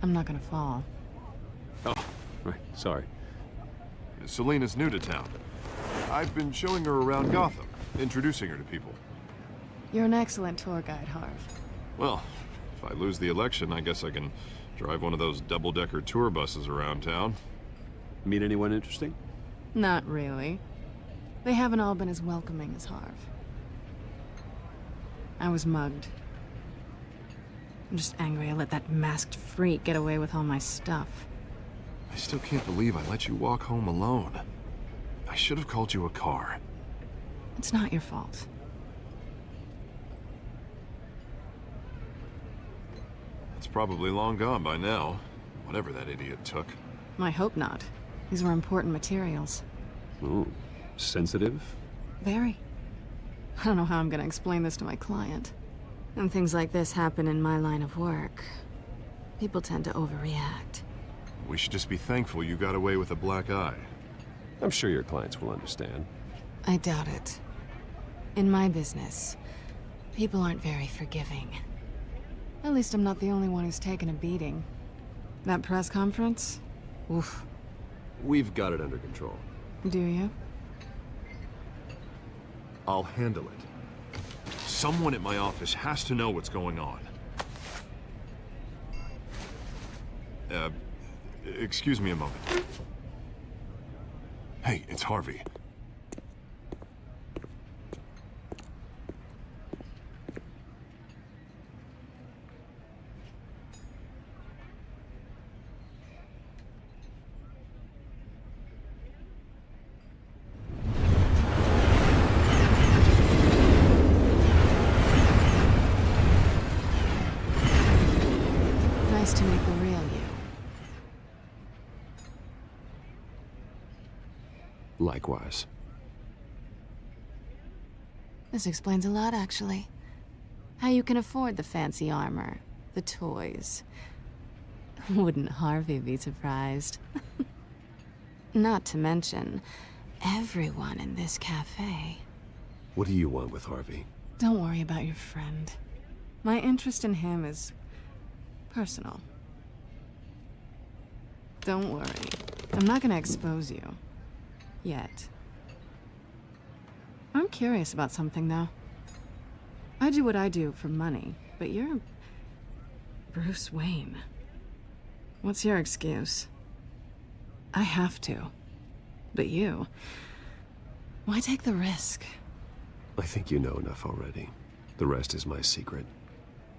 I'm not gonna fall. Oh, right. Sorry. Selina's new to town. I've been showing her around Gotham, introducing her to people. You're an excellent tour guide, Harv. Well, if I lose the election, I guess I can drive one of those double-decker tour buses around town. Meet anyone interesting? Not really. They haven't all been as welcoming as Harv. I was mugged. I'm just angry I let that masked freak get away with all my stuff. I still can't believe I let you walk home alone. I should have called you a car. It's not your fault. It's probably long gone by now, whatever that idiot took. I hope not. These were important materials. Ooh, sensitive? Very. I don't know how I'm gonna explain this to my client. When things like this happen in my line of work, people tend to overreact. We should just be thankful you got away with a black eye. I'm sure your clients will understand. I doubt it. In my business, people aren't very forgiving. At least I'm not the only one who's taken a beating. That press conference? Oof. We've got it under control. Do you? I'll handle it. Someone at my office has to know what's going on. Excuse me a moment. Hey, it's Harvey. Nice to meet the real you. Likewise. This explains a lot, actually. How you can afford the fancy armor, the toys. Wouldn't Harvey be surprised? Not to mention, everyone in this cafe. What do you want with Harvey? Don't worry about your friend. My interest in him is personal. Don't worry. I'm not gonna expose you. Yet. I'm curious about something, though. I do what I do for money, but you're Bruce Wayne. What's your excuse? I have to. But you... why take the risk? I think you know enough already. The rest is my secret.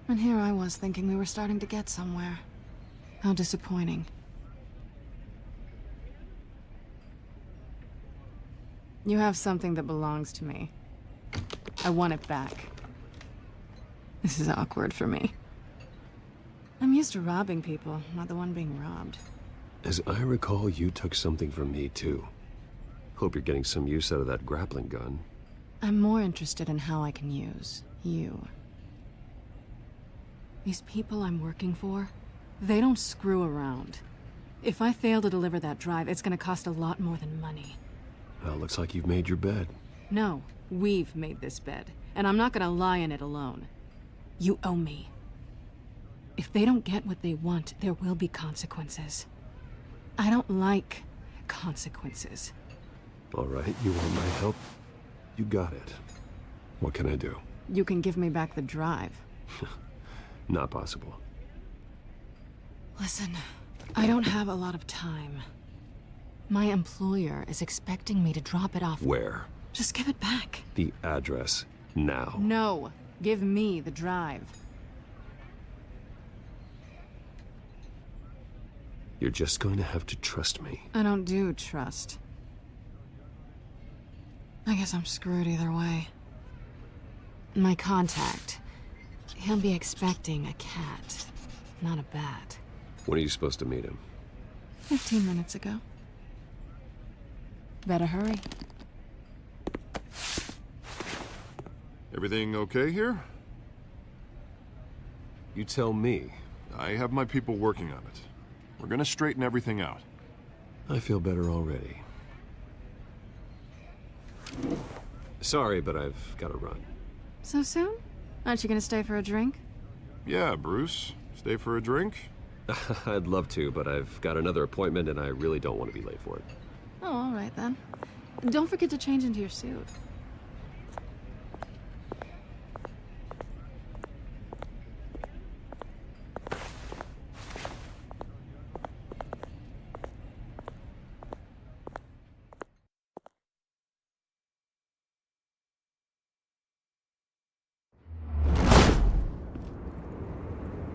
And here I was thinking we were starting to get somewhere. How disappointing. You have something that belongs to me. I want it back. This is awkward for me. I'm used to robbing people, not the one being robbed. As I recall, you took something from me, too. Hope you're getting some use out of that grappling gun. I'm more interested in how I can use you. These people I'm working for, they don't screw around. If I fail to deliver that drive, it's gonna cost a lot more than money. Well, looks like you've made your bed. No, we've made this bed, and I'm not gonna lie in it alone. You owe me. If they don't get what they want, there will be consequences. I don't like consequences. All right, you want my help? You got it. What can I do? You can give me back the drive. Not possible. Listen, I don't have a lot of time. My employer is expecting me to drop it off. Where? Just give it back. The address, now. No, give me the drive. You're just going to have to trust me. I don't do trust. I guess I'm screwed either way. My contact, he'll be expecting a cat, not a bat. When are you supposed to meet him? 15 minutes ago. Better hurry. Everything okay here? You tell me. I have my people working on it. We're gonna straighten everything out. I feel better already. Sorry, but I've got to run. So soon? Aren't you gonna stay for a drink? Yeah, Bruce. Stay for a drink? I'd love to, but I've got another appointment and I really don't want to be late for it. Oh, all right then. Don't forget to change into your suit.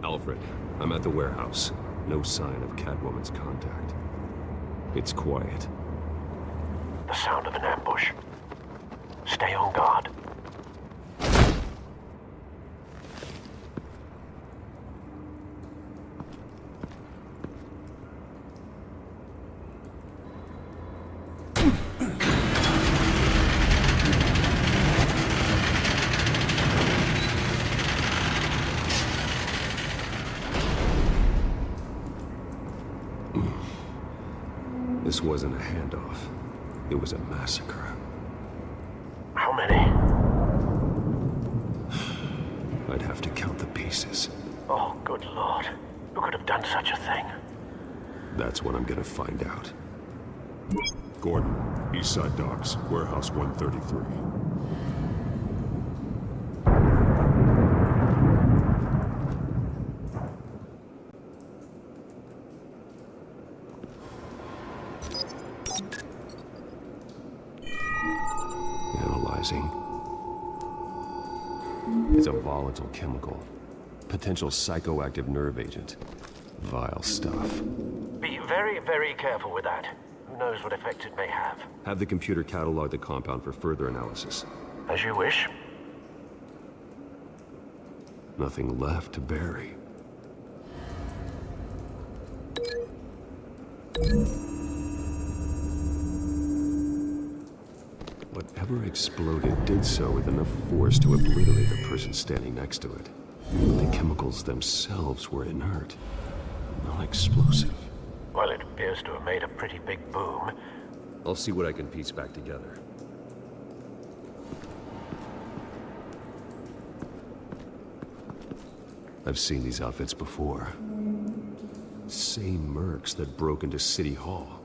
Alfred, I'm at the warehouse. No sign of Catwoman's contact. It's quiet. The sound of an ambush. Stay on guard. This wasn't a handoff. It was a massacre. How many? I'd have to count the pieces. Oh, good lord. Who could have done such a thing? That's what I'm gonna find out. Gordon, Eastside Docks, Warehouse 133. Analyzing. It's a volatile chemical. Potential psychoactive nerve agent. Vile stuff. Be very, very careful with that. Who knows what effect it may have. Have the computer catalog the compound for further analysis. As you wish. Nothing left to bury. Whatever exploded did so with enough force to obliterate the person standing next to it. The chemicals themselves were inert, not explosive. Well, it appears to have made a pretty big boom. I'll see what I can piece back together. I've seen these outfits before. Same mercs that broke into City Hall.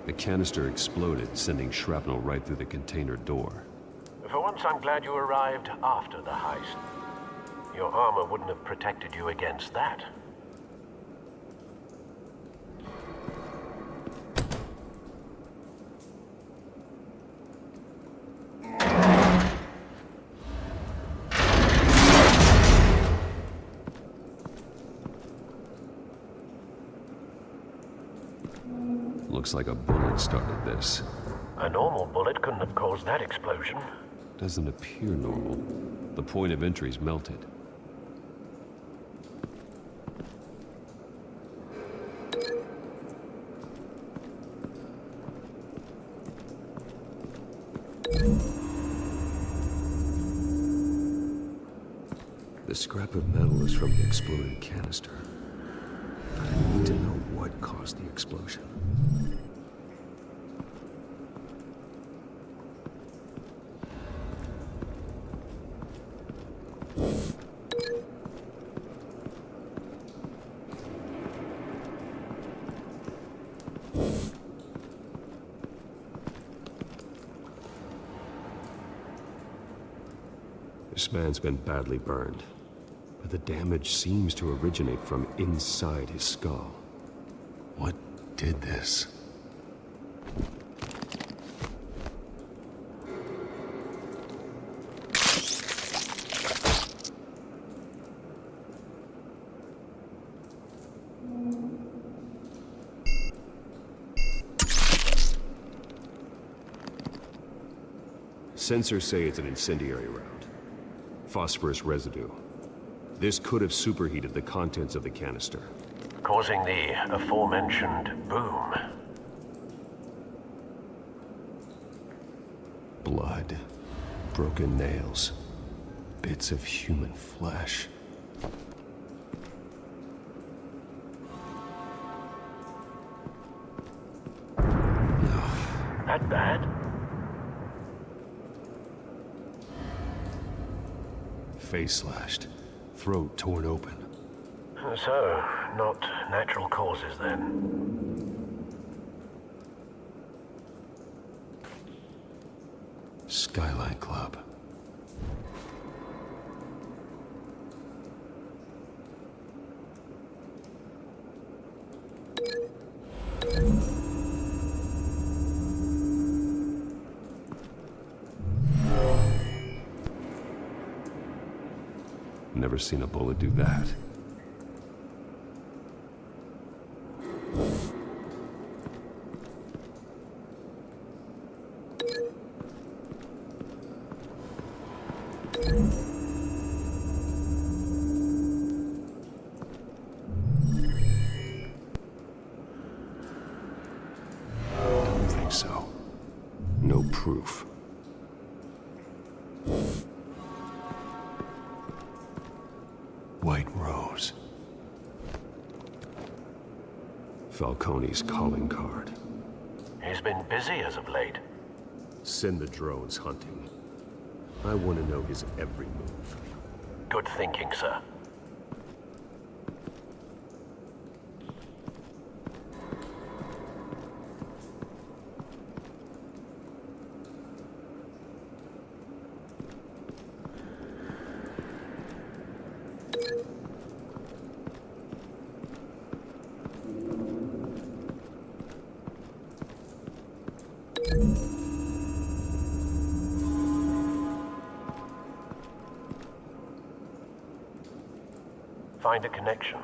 The canister exploded, sending shrapnel right through the container door. For once, I'm glad you arrived after the heist. Your armor wouldn't have protected you against that. Looks like a bullet started this. A normal bullet couldn't have caused that explosion. Doesn't appear normal. The point of entry's melted. The scrap of metal is from the exploded canister. But I need to know what caused the explosion. This man's been badly burned, but the damage seems to originate from inside his skull. What did this? Sensors say it's an incendiary round. Phosphorus residue. This could have superheated the contents of the canister, Causing the aforementioned boom. blood, broken nails, bits of human flesh. That bad? Face slashed, throat torn open. So, not natural causes then. Skyline Club. never seen a bullet do that. Don't think so. No proof. White Rose. Falcone's calling card. He's been busy as of late. Send the drones hunting. I want to know his every move. Good thinking, sir. Find a connection.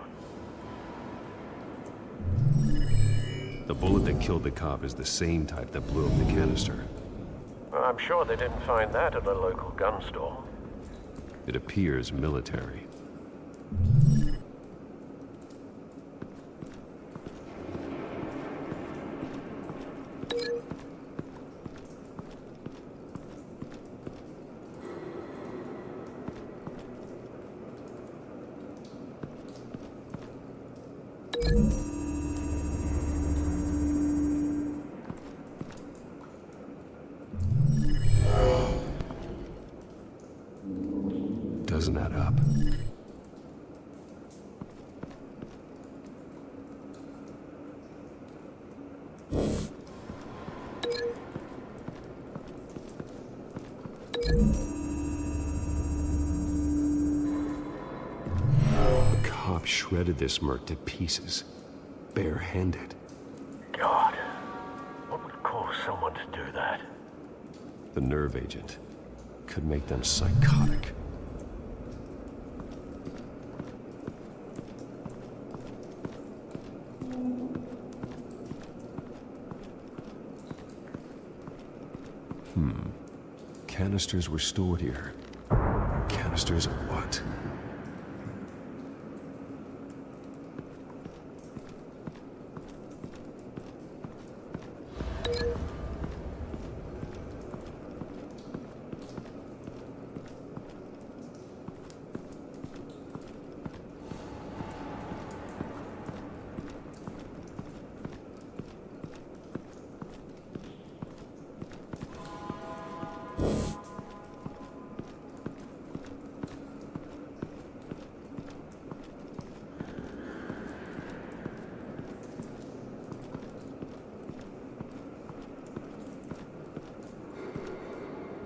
The bullet that killed the cop is the same type that blew up the canister. Well, I'm sure they didn't find that at a local gun store. It appears military. Doesn't add up. The cop shredded this merc to pieces, barehanded. God, what would cause someone to do that? The nerve agent could make them psychotic. Canisters were stored here. Canisters of what?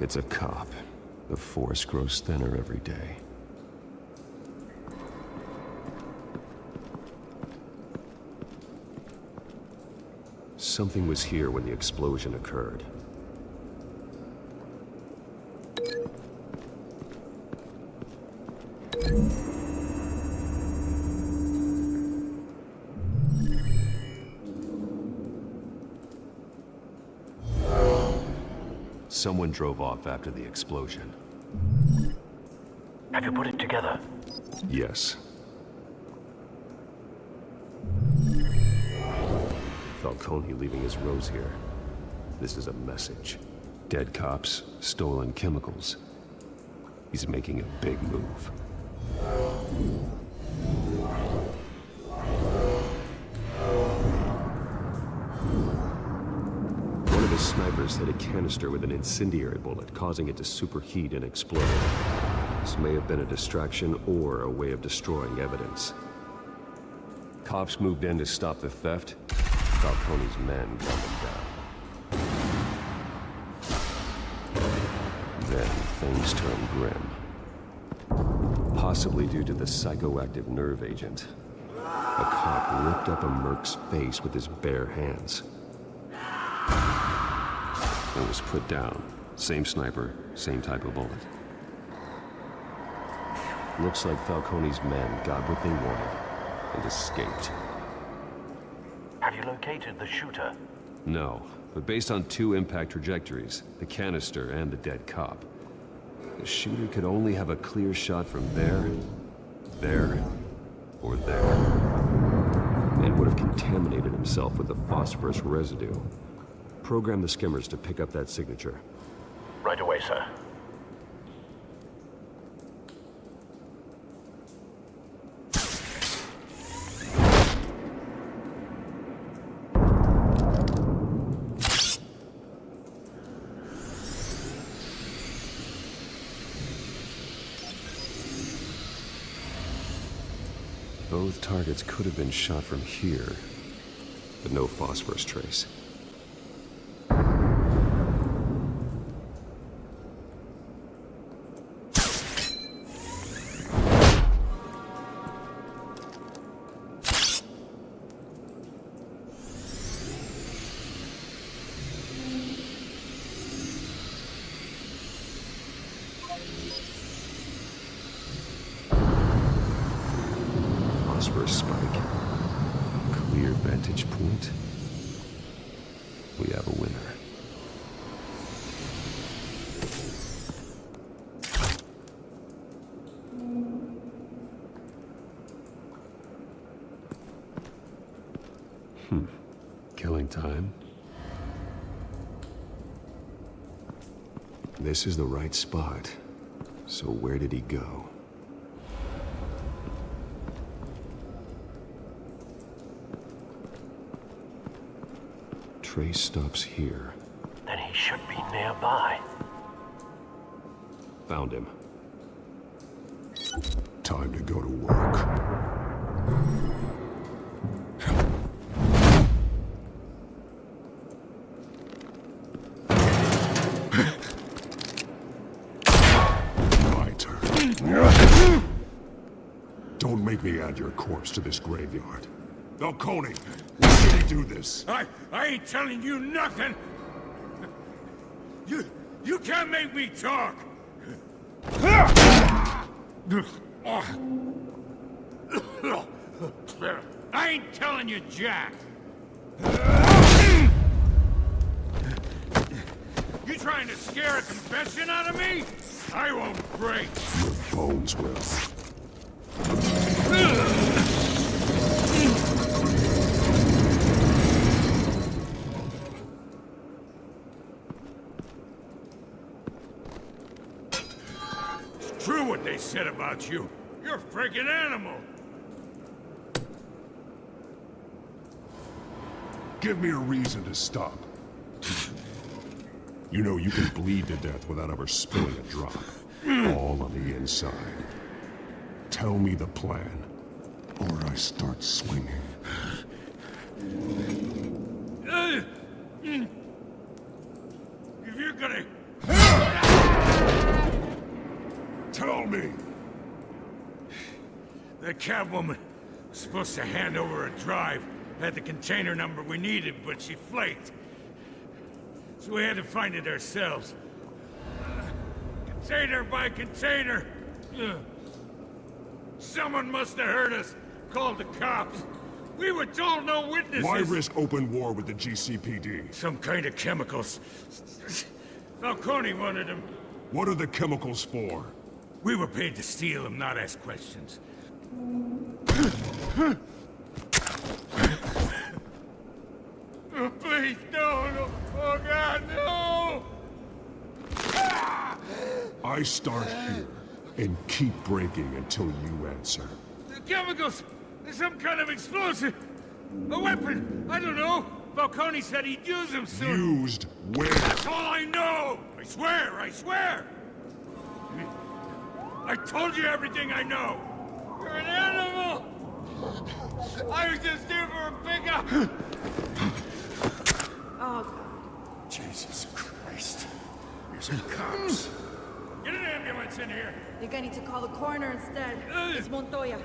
It's a cop. The force grows thinner every day. Something was here when the explosion occurred. Someone drove off after the explosion. Have you put it together? Yes. Falcone leaving his rose here. This is a message. Dead cops, stolen chemicals. He's making a big move. One of his snipers hit a canister with an incendiary bullet, causing it to superheat and explode. This may have been a distraction or a way of destroying evidence. Cops moved in to stop the theft. Falcone's men gunned them down. Then things turned grim. Possibly due to the psychoactive nerve agent. A cop ripped up a merc's face with his bare hands. It was put down. Same sniper, same type of bullet. Looks like Falcone's men got what they wanted and escaped. Have you located the shooter? No, but based on 2 impact trajectories, the canister and the dead cop, the shooter could only have a clear shot from there, or there. And would have contaminated himself with the phosphorus residue. Program the skimmers to pick up that signature. Right away, sir. Both targets could have been shot from here, but no phosphorus trace. Phosphorus spike. Clear vantage point. We have a winner. Killing time. This is the right spot. So where did he go? Trace stops here. Then he should be nearby. Found him. Time to go to work. My turn. Don't make me add your corpse to this graveyard. Falcone, why did he do this? I ain't telling you nothing. You can't make me talk. I ain't telling you jack. You trying to scare a confession out of me? I won't break. Your bones will. It's true what they said about you. You're a freaking animal. Give me a reason to stop. You know you can bleed to death without ever spilling a drop. All on the inside. Tell me the plan, or I start swinging. If you're gonna... Tell me! The Catwoman was supposed to hand over a drive. Had the container number we needed, but she flaked. So we had to find it ourselves. Container by container. Someone must have heard us. Called the cops. We were told no witnesses. Why risk open war with the GCPD? Some kind of chemicals. Falcone wanted them. What are the chemicals for? We were paid to steal them, not ask questions. Oh, please, no. Oh, God, no! I start here and keep breaking until you answer. The chemicals! There's some kind of explosive! A weapon! I don't know! Falcone said he'd use them soon! Used where? That's all I know! I swear! I told you everything I know! You're an animal! I was just here for a pickup! Oh, Jesus Christ. Here's some cops. Get an ambulance in here! you're gonna need to call the coroner instead. It's Montoya.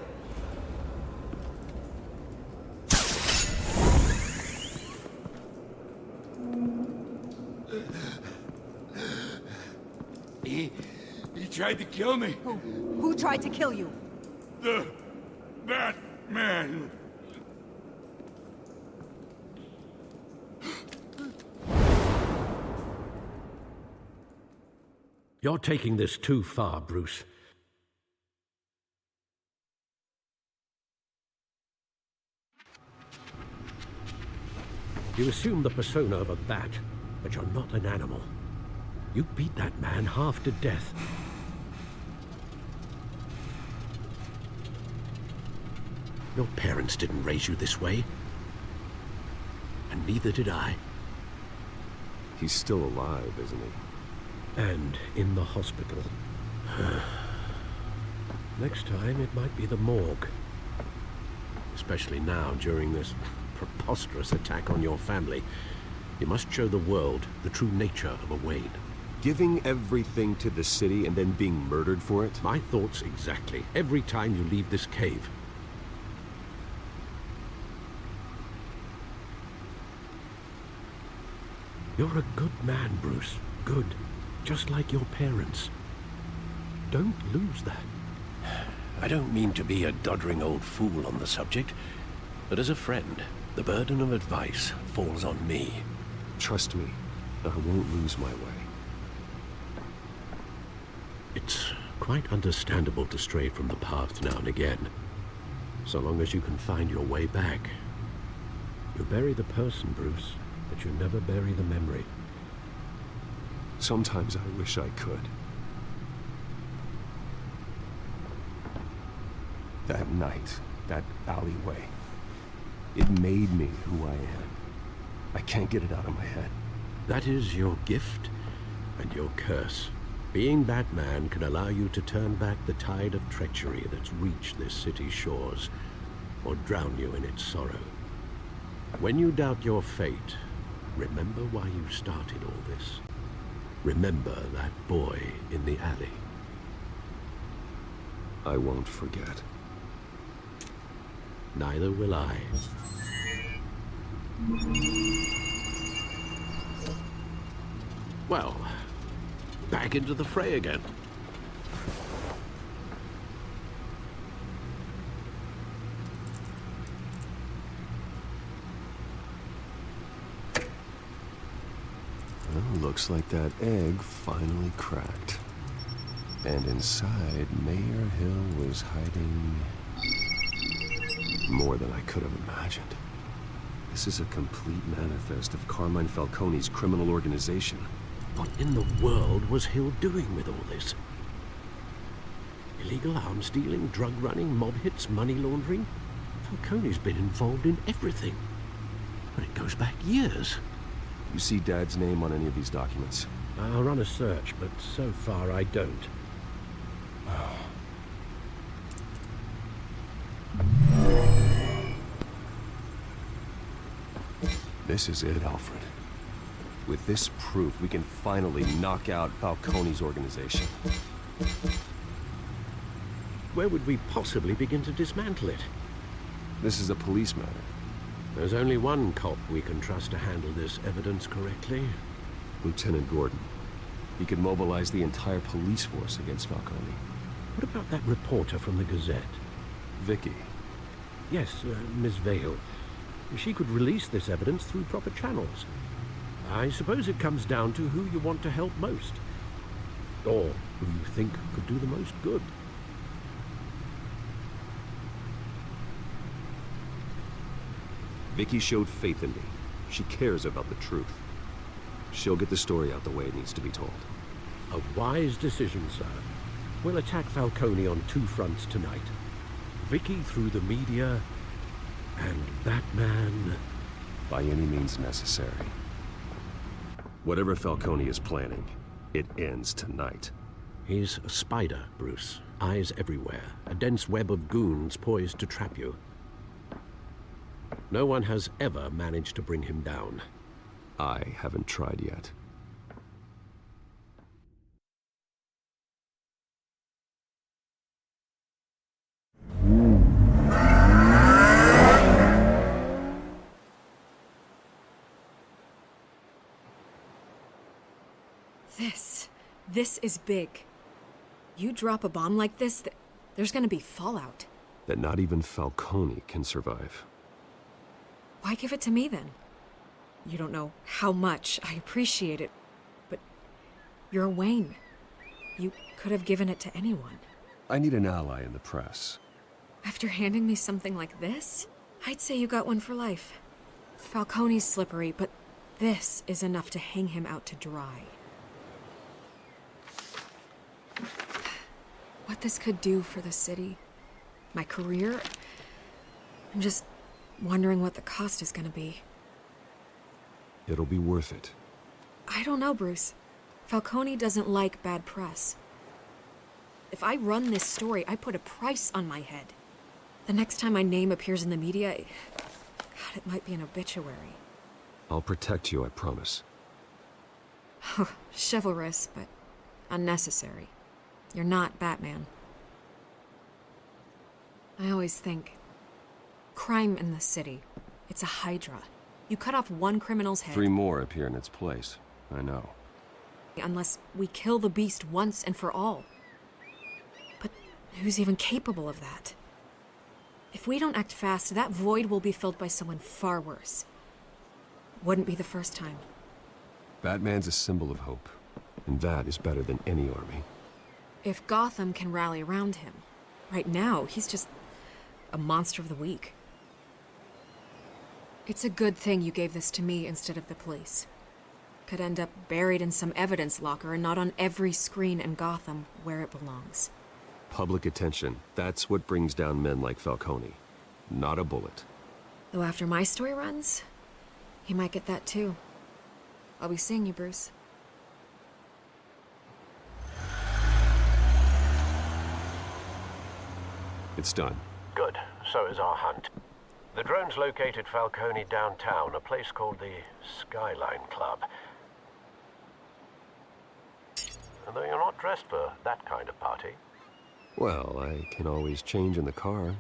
He tried to kill me. Who tried to kill you? The Batman. You're taking this too far, Bruce. You assume the persona of a bat, but you're not an animal. You beat that man half to death. Your parents didn't raise you this way. And neither did I. He's still alive, isn't he? And in the hospital. Next time, it might be the morgue. Especially now, during this preposterous attack on your family. You must show the world the true nature of a Wayne. Giving everything to the city and then being murdered for it? My thoughts exactly. Every time you leave this cave. You're a good man, Bruce. Good. Just like your parents. Don't lose that. I don't mean to be a doddering old fool on the subject, but as a friend, the burden of advice falls on me. Trust me, I won't lose my way. It's quite understandable to stray from the path now and again, so long as you can find your way back. You bury the person, Bruce, but you never bury the memory. Sometimes I wish I could. That night, that alleyway, it made me who I am. I can't get it out of my head. That is your gift and your curse. Being Batman can allow you to turn back the tide of treachery that's reached this city's shores, or drown you in its sorrow. When you doubt your fate, remember why you started all this. Remember that boy in the alley. I won't forget. Neither will I. Well, back into the fray again. Well, looks like that egg finally cracked. And inside, Mayor Hill was hiding more than I could have imagined. This is a complete manifest of Carmine Falcone's criminal organization. What in the world was Hill doing with all this? Illegal arms dealing, drug running, mob hits, money laundering? Falcone's been involved in everything. But it goes back years. You see Dad's name on any of these documents? I'll run a search, but so far I don't. This is it, Alfred. With this proof, we can finally knock out Falcone's organization. Where would we possibly begin to dismantle it? This is a police matter. There's only one cop we can trust to handle this evidence correctly. Lieutenant Gordon. He could mobilize the entire police force against Falcone. What about that reporter from the Gazette? Vicky. Yes, Miss Vale. She could release this evidence through proper channels. I suppose it comes down to who you want to help most. Or who you think could do the most good. Vicky showed faith in me. She cares about the truth. She'll get the story out the way it needs to be told. A wise decision, sir. We'll attack Falcone on two fronts tonight. Vicky through the media, and Batman... by any means necessary. Whatever Falcone is planning, it ends tonight. He's a spider, Bruce. Eyes everywhere. A dense web of goons poised to trap you. No one has ever managed to bring him down. I haven't tried yet. This is big. You drop a bomb like this, there's gonna be fallout. That not even Falcone can survive. Why give it to me then? You don't know how much I appreciate it, but you're Wayne. You could have given it to anyone. I need an ally in the press. After handing me something like this, I'd say you got one for life. Falcone's slippery, but this is enough to hang him out to dry. What this could do for the city, my career, I'm just wondering what the cost is gonna be. It'll be worth it. I don't know, Bruce. Falcone doesn't like bad press. If I run this story, I put a price on my head. The next time my name appears in the media, God, it might be an obituary. I'll protect you, I promise. Chivalrous, but unnecessary. You're not Batman. I always think, crime in the city, it's a hydra. You cut off one criminal's head. 3 more appear in its place. I know. Unless we kill the beast once and for all. But who's even capable of that? If we don't act fast, that void will be filled by someone far worse. Wouldn't be the first time. Batman's a symbol of hope, and that is better than any army. If Gotham can rally around him, right now, he's just a monster of the week. It's a good thing you gave this to me instead of the police. Could end up buried in some evidence locker and not on every screen in Gotham where it belongs. Public attention, that's what brings down men like Falcone. Not a bullet. Though after my story runs, he might get that too. I'll be seeing you, Bruce. It's done. Good. So is our hunt. The drones located Falcone downtown, a place called the Skyline Club. And though you're not dressed for that kind of party. Well, I can always change in the car.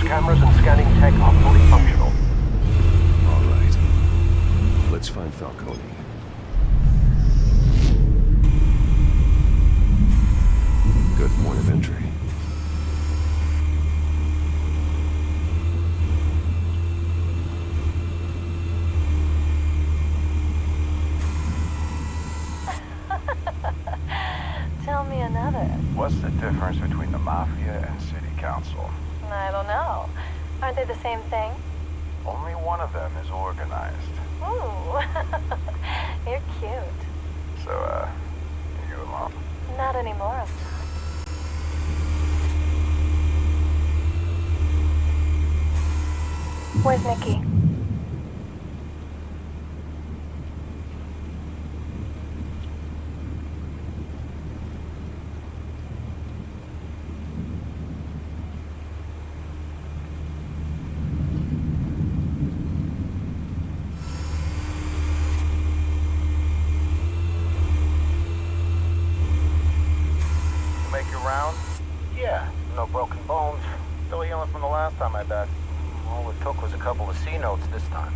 Cameras and scanning tech are fully functional. All right. Let's find Falcone. Good point of entry. Tell me another. What's the difference between the Mafia and City Council? I don't know. Aren't they the same thing? Only one of them is organized. Ooh. You're cute. So, you alone? Not anymore. Where's Nikki? Yeah, no broken bones. Still healing from the last time I died. All it took was a couple of C notes this time.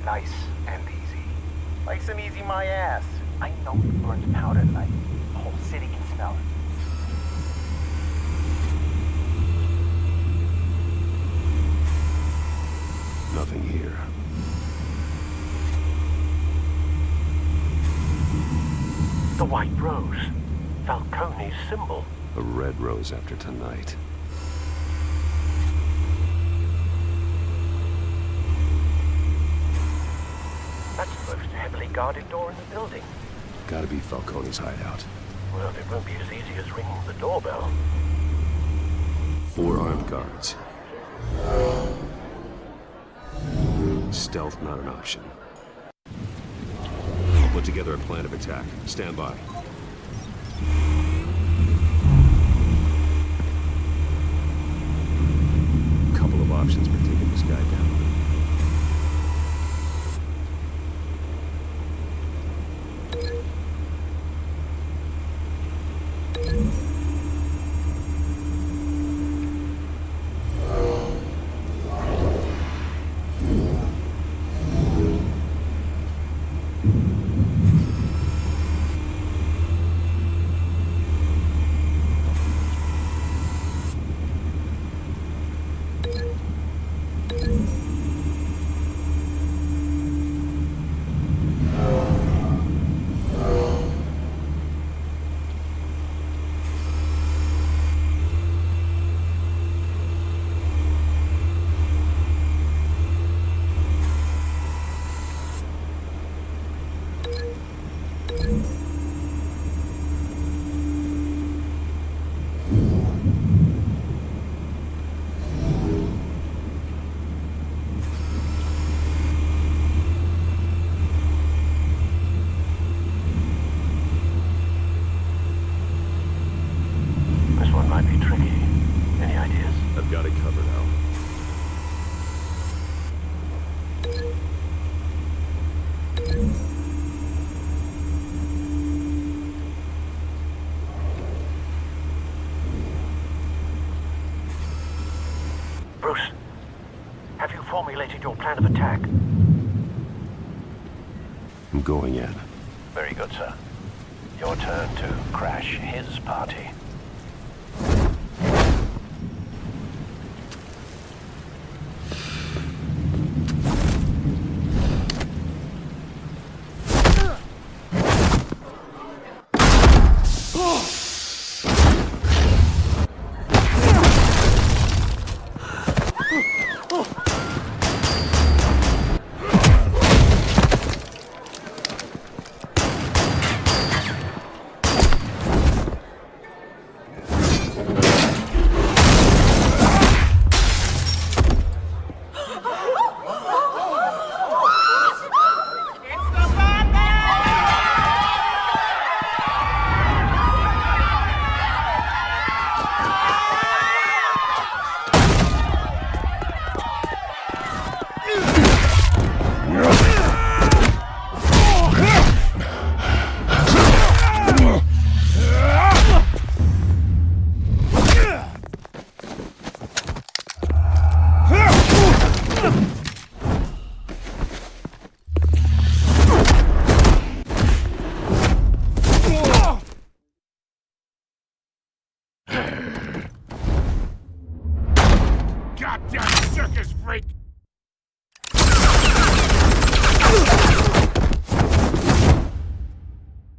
Nice and easy. Nice and easy my ass. I know you burned powder tonight. The whole city can smell it. Nothing here. The white rose. Falcone's symbol. A red rose after tonight. That's the most heavily guarded door in the building. gotta be Falcone's hideout. Well, it won't be as easy as ringing the doorbell. 4 armed guards. Stealth not an option. I'll put together a plan of attack. Stand by. Couple of options for taking this guy down. Got it covered, Al. Bruce, have you formulated your plan of attack? I'm going in. Very good, sir. Your turn to crash his party.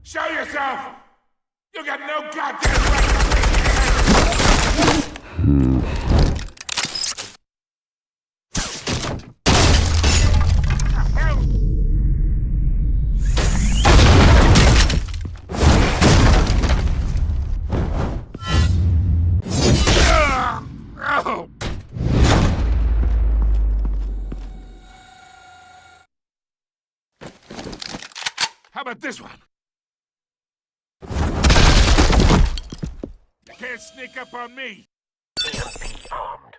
Show yourself! You got no goddamn right to How about this one? You can't sneak up on me. EMP armed.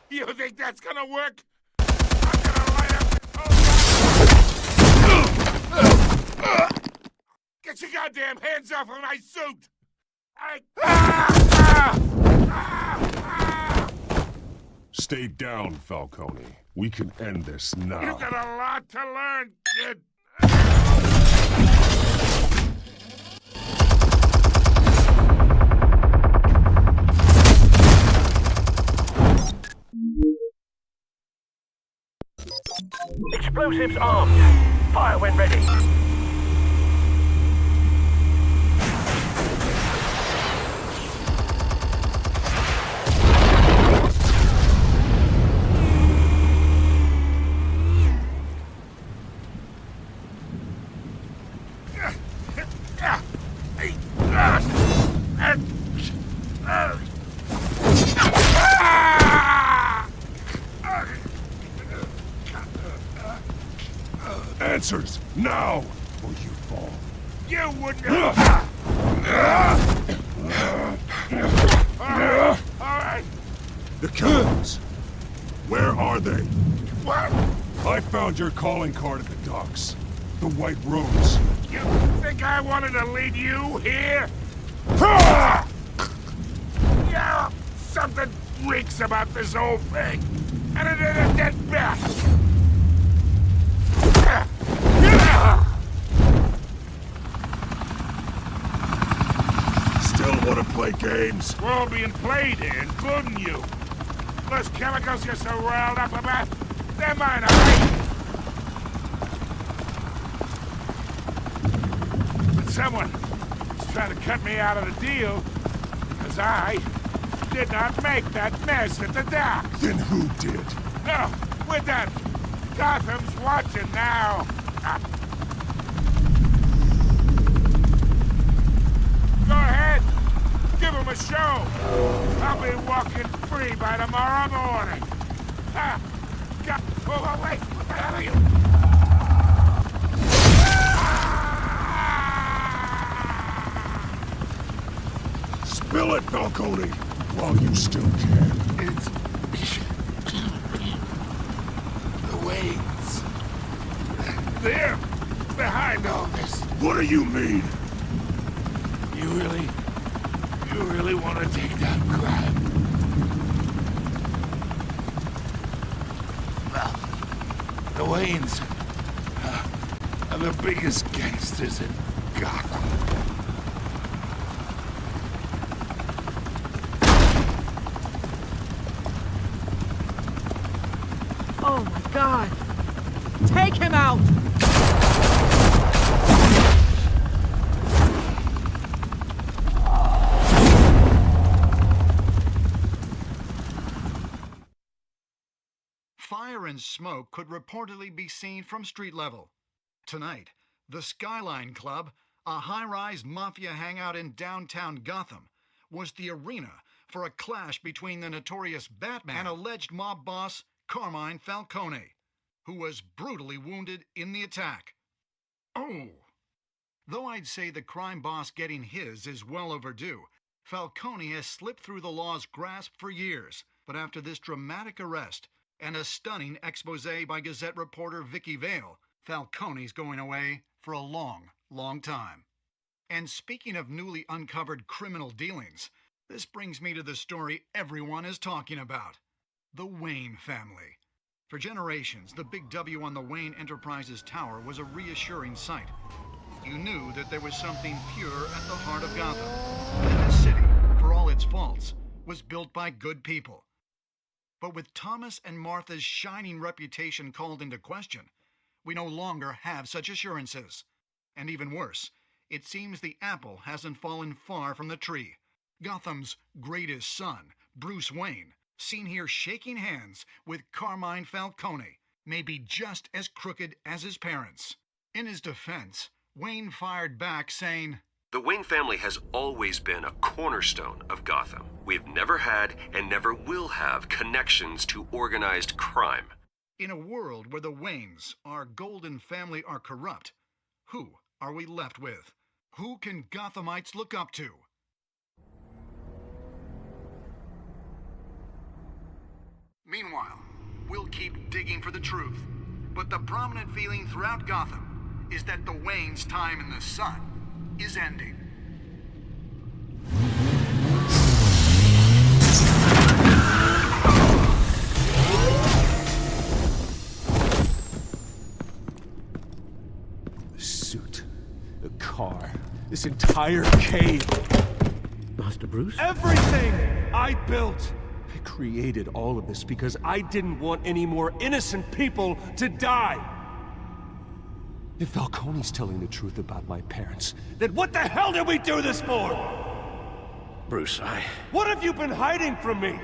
You think that's gonna work? I'm gonna light up this whole... Get your goddamn hands off of my suit! Stay down, Falcone. We can end this now. You got a lot to learn, kid. Explosives armed. Fire when ready. answers, now, or you fall. You wouldn't. All right. The chemicals. Where are they? What? I found your calling card at the docks. The White Rose. You think I wanted to lead you here? Yeah, something reeks about this whole thing. And it is a dead bat. Still want to play games? We're all being played here, including you. Those chemicals you're so riled up about, they're mine, all right? But someone is trying to cut me out of the deal because I did not make that mess at the docks. Then who did? No, we're done. Gotham's watching now. Go ahead. Give him a show. I'll be walking free by tomorrow morning. God, oh, wait. What the hell are you? Spill it, Falcone, while you still can. It's the Waynes. They're behind all this. What do you mean? You really want to take down crime? Well, the Waynes are the biggest gangsters in Gotham. Oh my God! Take him out! Fire and smoke could reportedly be seen from street level. Tonight, the Skyline Club, a high-rise mafia hangout in downtown Gotham, was the arena for a clash between the notorious Batman and alleged mob boss Carmine Falcone, who was brutally wounded in the attack. Oh! Though I'd say the crime boss getting his is well overdue, Falcone has slipped through the law's grasp for years, but after this dramatic arrest and a stunning expose by Gazette reporter Vicky Vale, Falcone's going away for a long, long time. And speaking of newly uncovered criminal dealings, this brings me to the story everyone is talking about. The Wayne family. For generations, the big W on the Wayne Enterprises Tower was a reassuring sight. You knew that there was something pure at the heart of Gotham. That this city, for all its faults, was built by good people. But with Thomas and Martha's shining reputation called into question, we no longer have such assurances. And even worse, it seems the apple hasn't fallen far from the tree. Gotham's greatest son, Bruce Wayne, seen here shaking hands with Carmine Falcone, may be just as crooked as his parents. In his defense, Wayne fired back saying, "The Wayne family has always been a cornerstone of Gotham. We've never had and never will have connections to organized crime." In a world where the Waynes, our golden family, are corrupt, who are we left with? Who can Gothamites look up to? Meanwhile, we'll keep digging for the truth. But the prominent feeling throughout Gotham is that the Waynes' time in the sun is ending. The suit, the car, this entire cave. Master Bruce? Everything I built! I created all of this because I didn't want any more innocent people to die! If Falcone's telling the truth about my parents, then what the hell did we do this for? Bruce, What have you been hiding from me?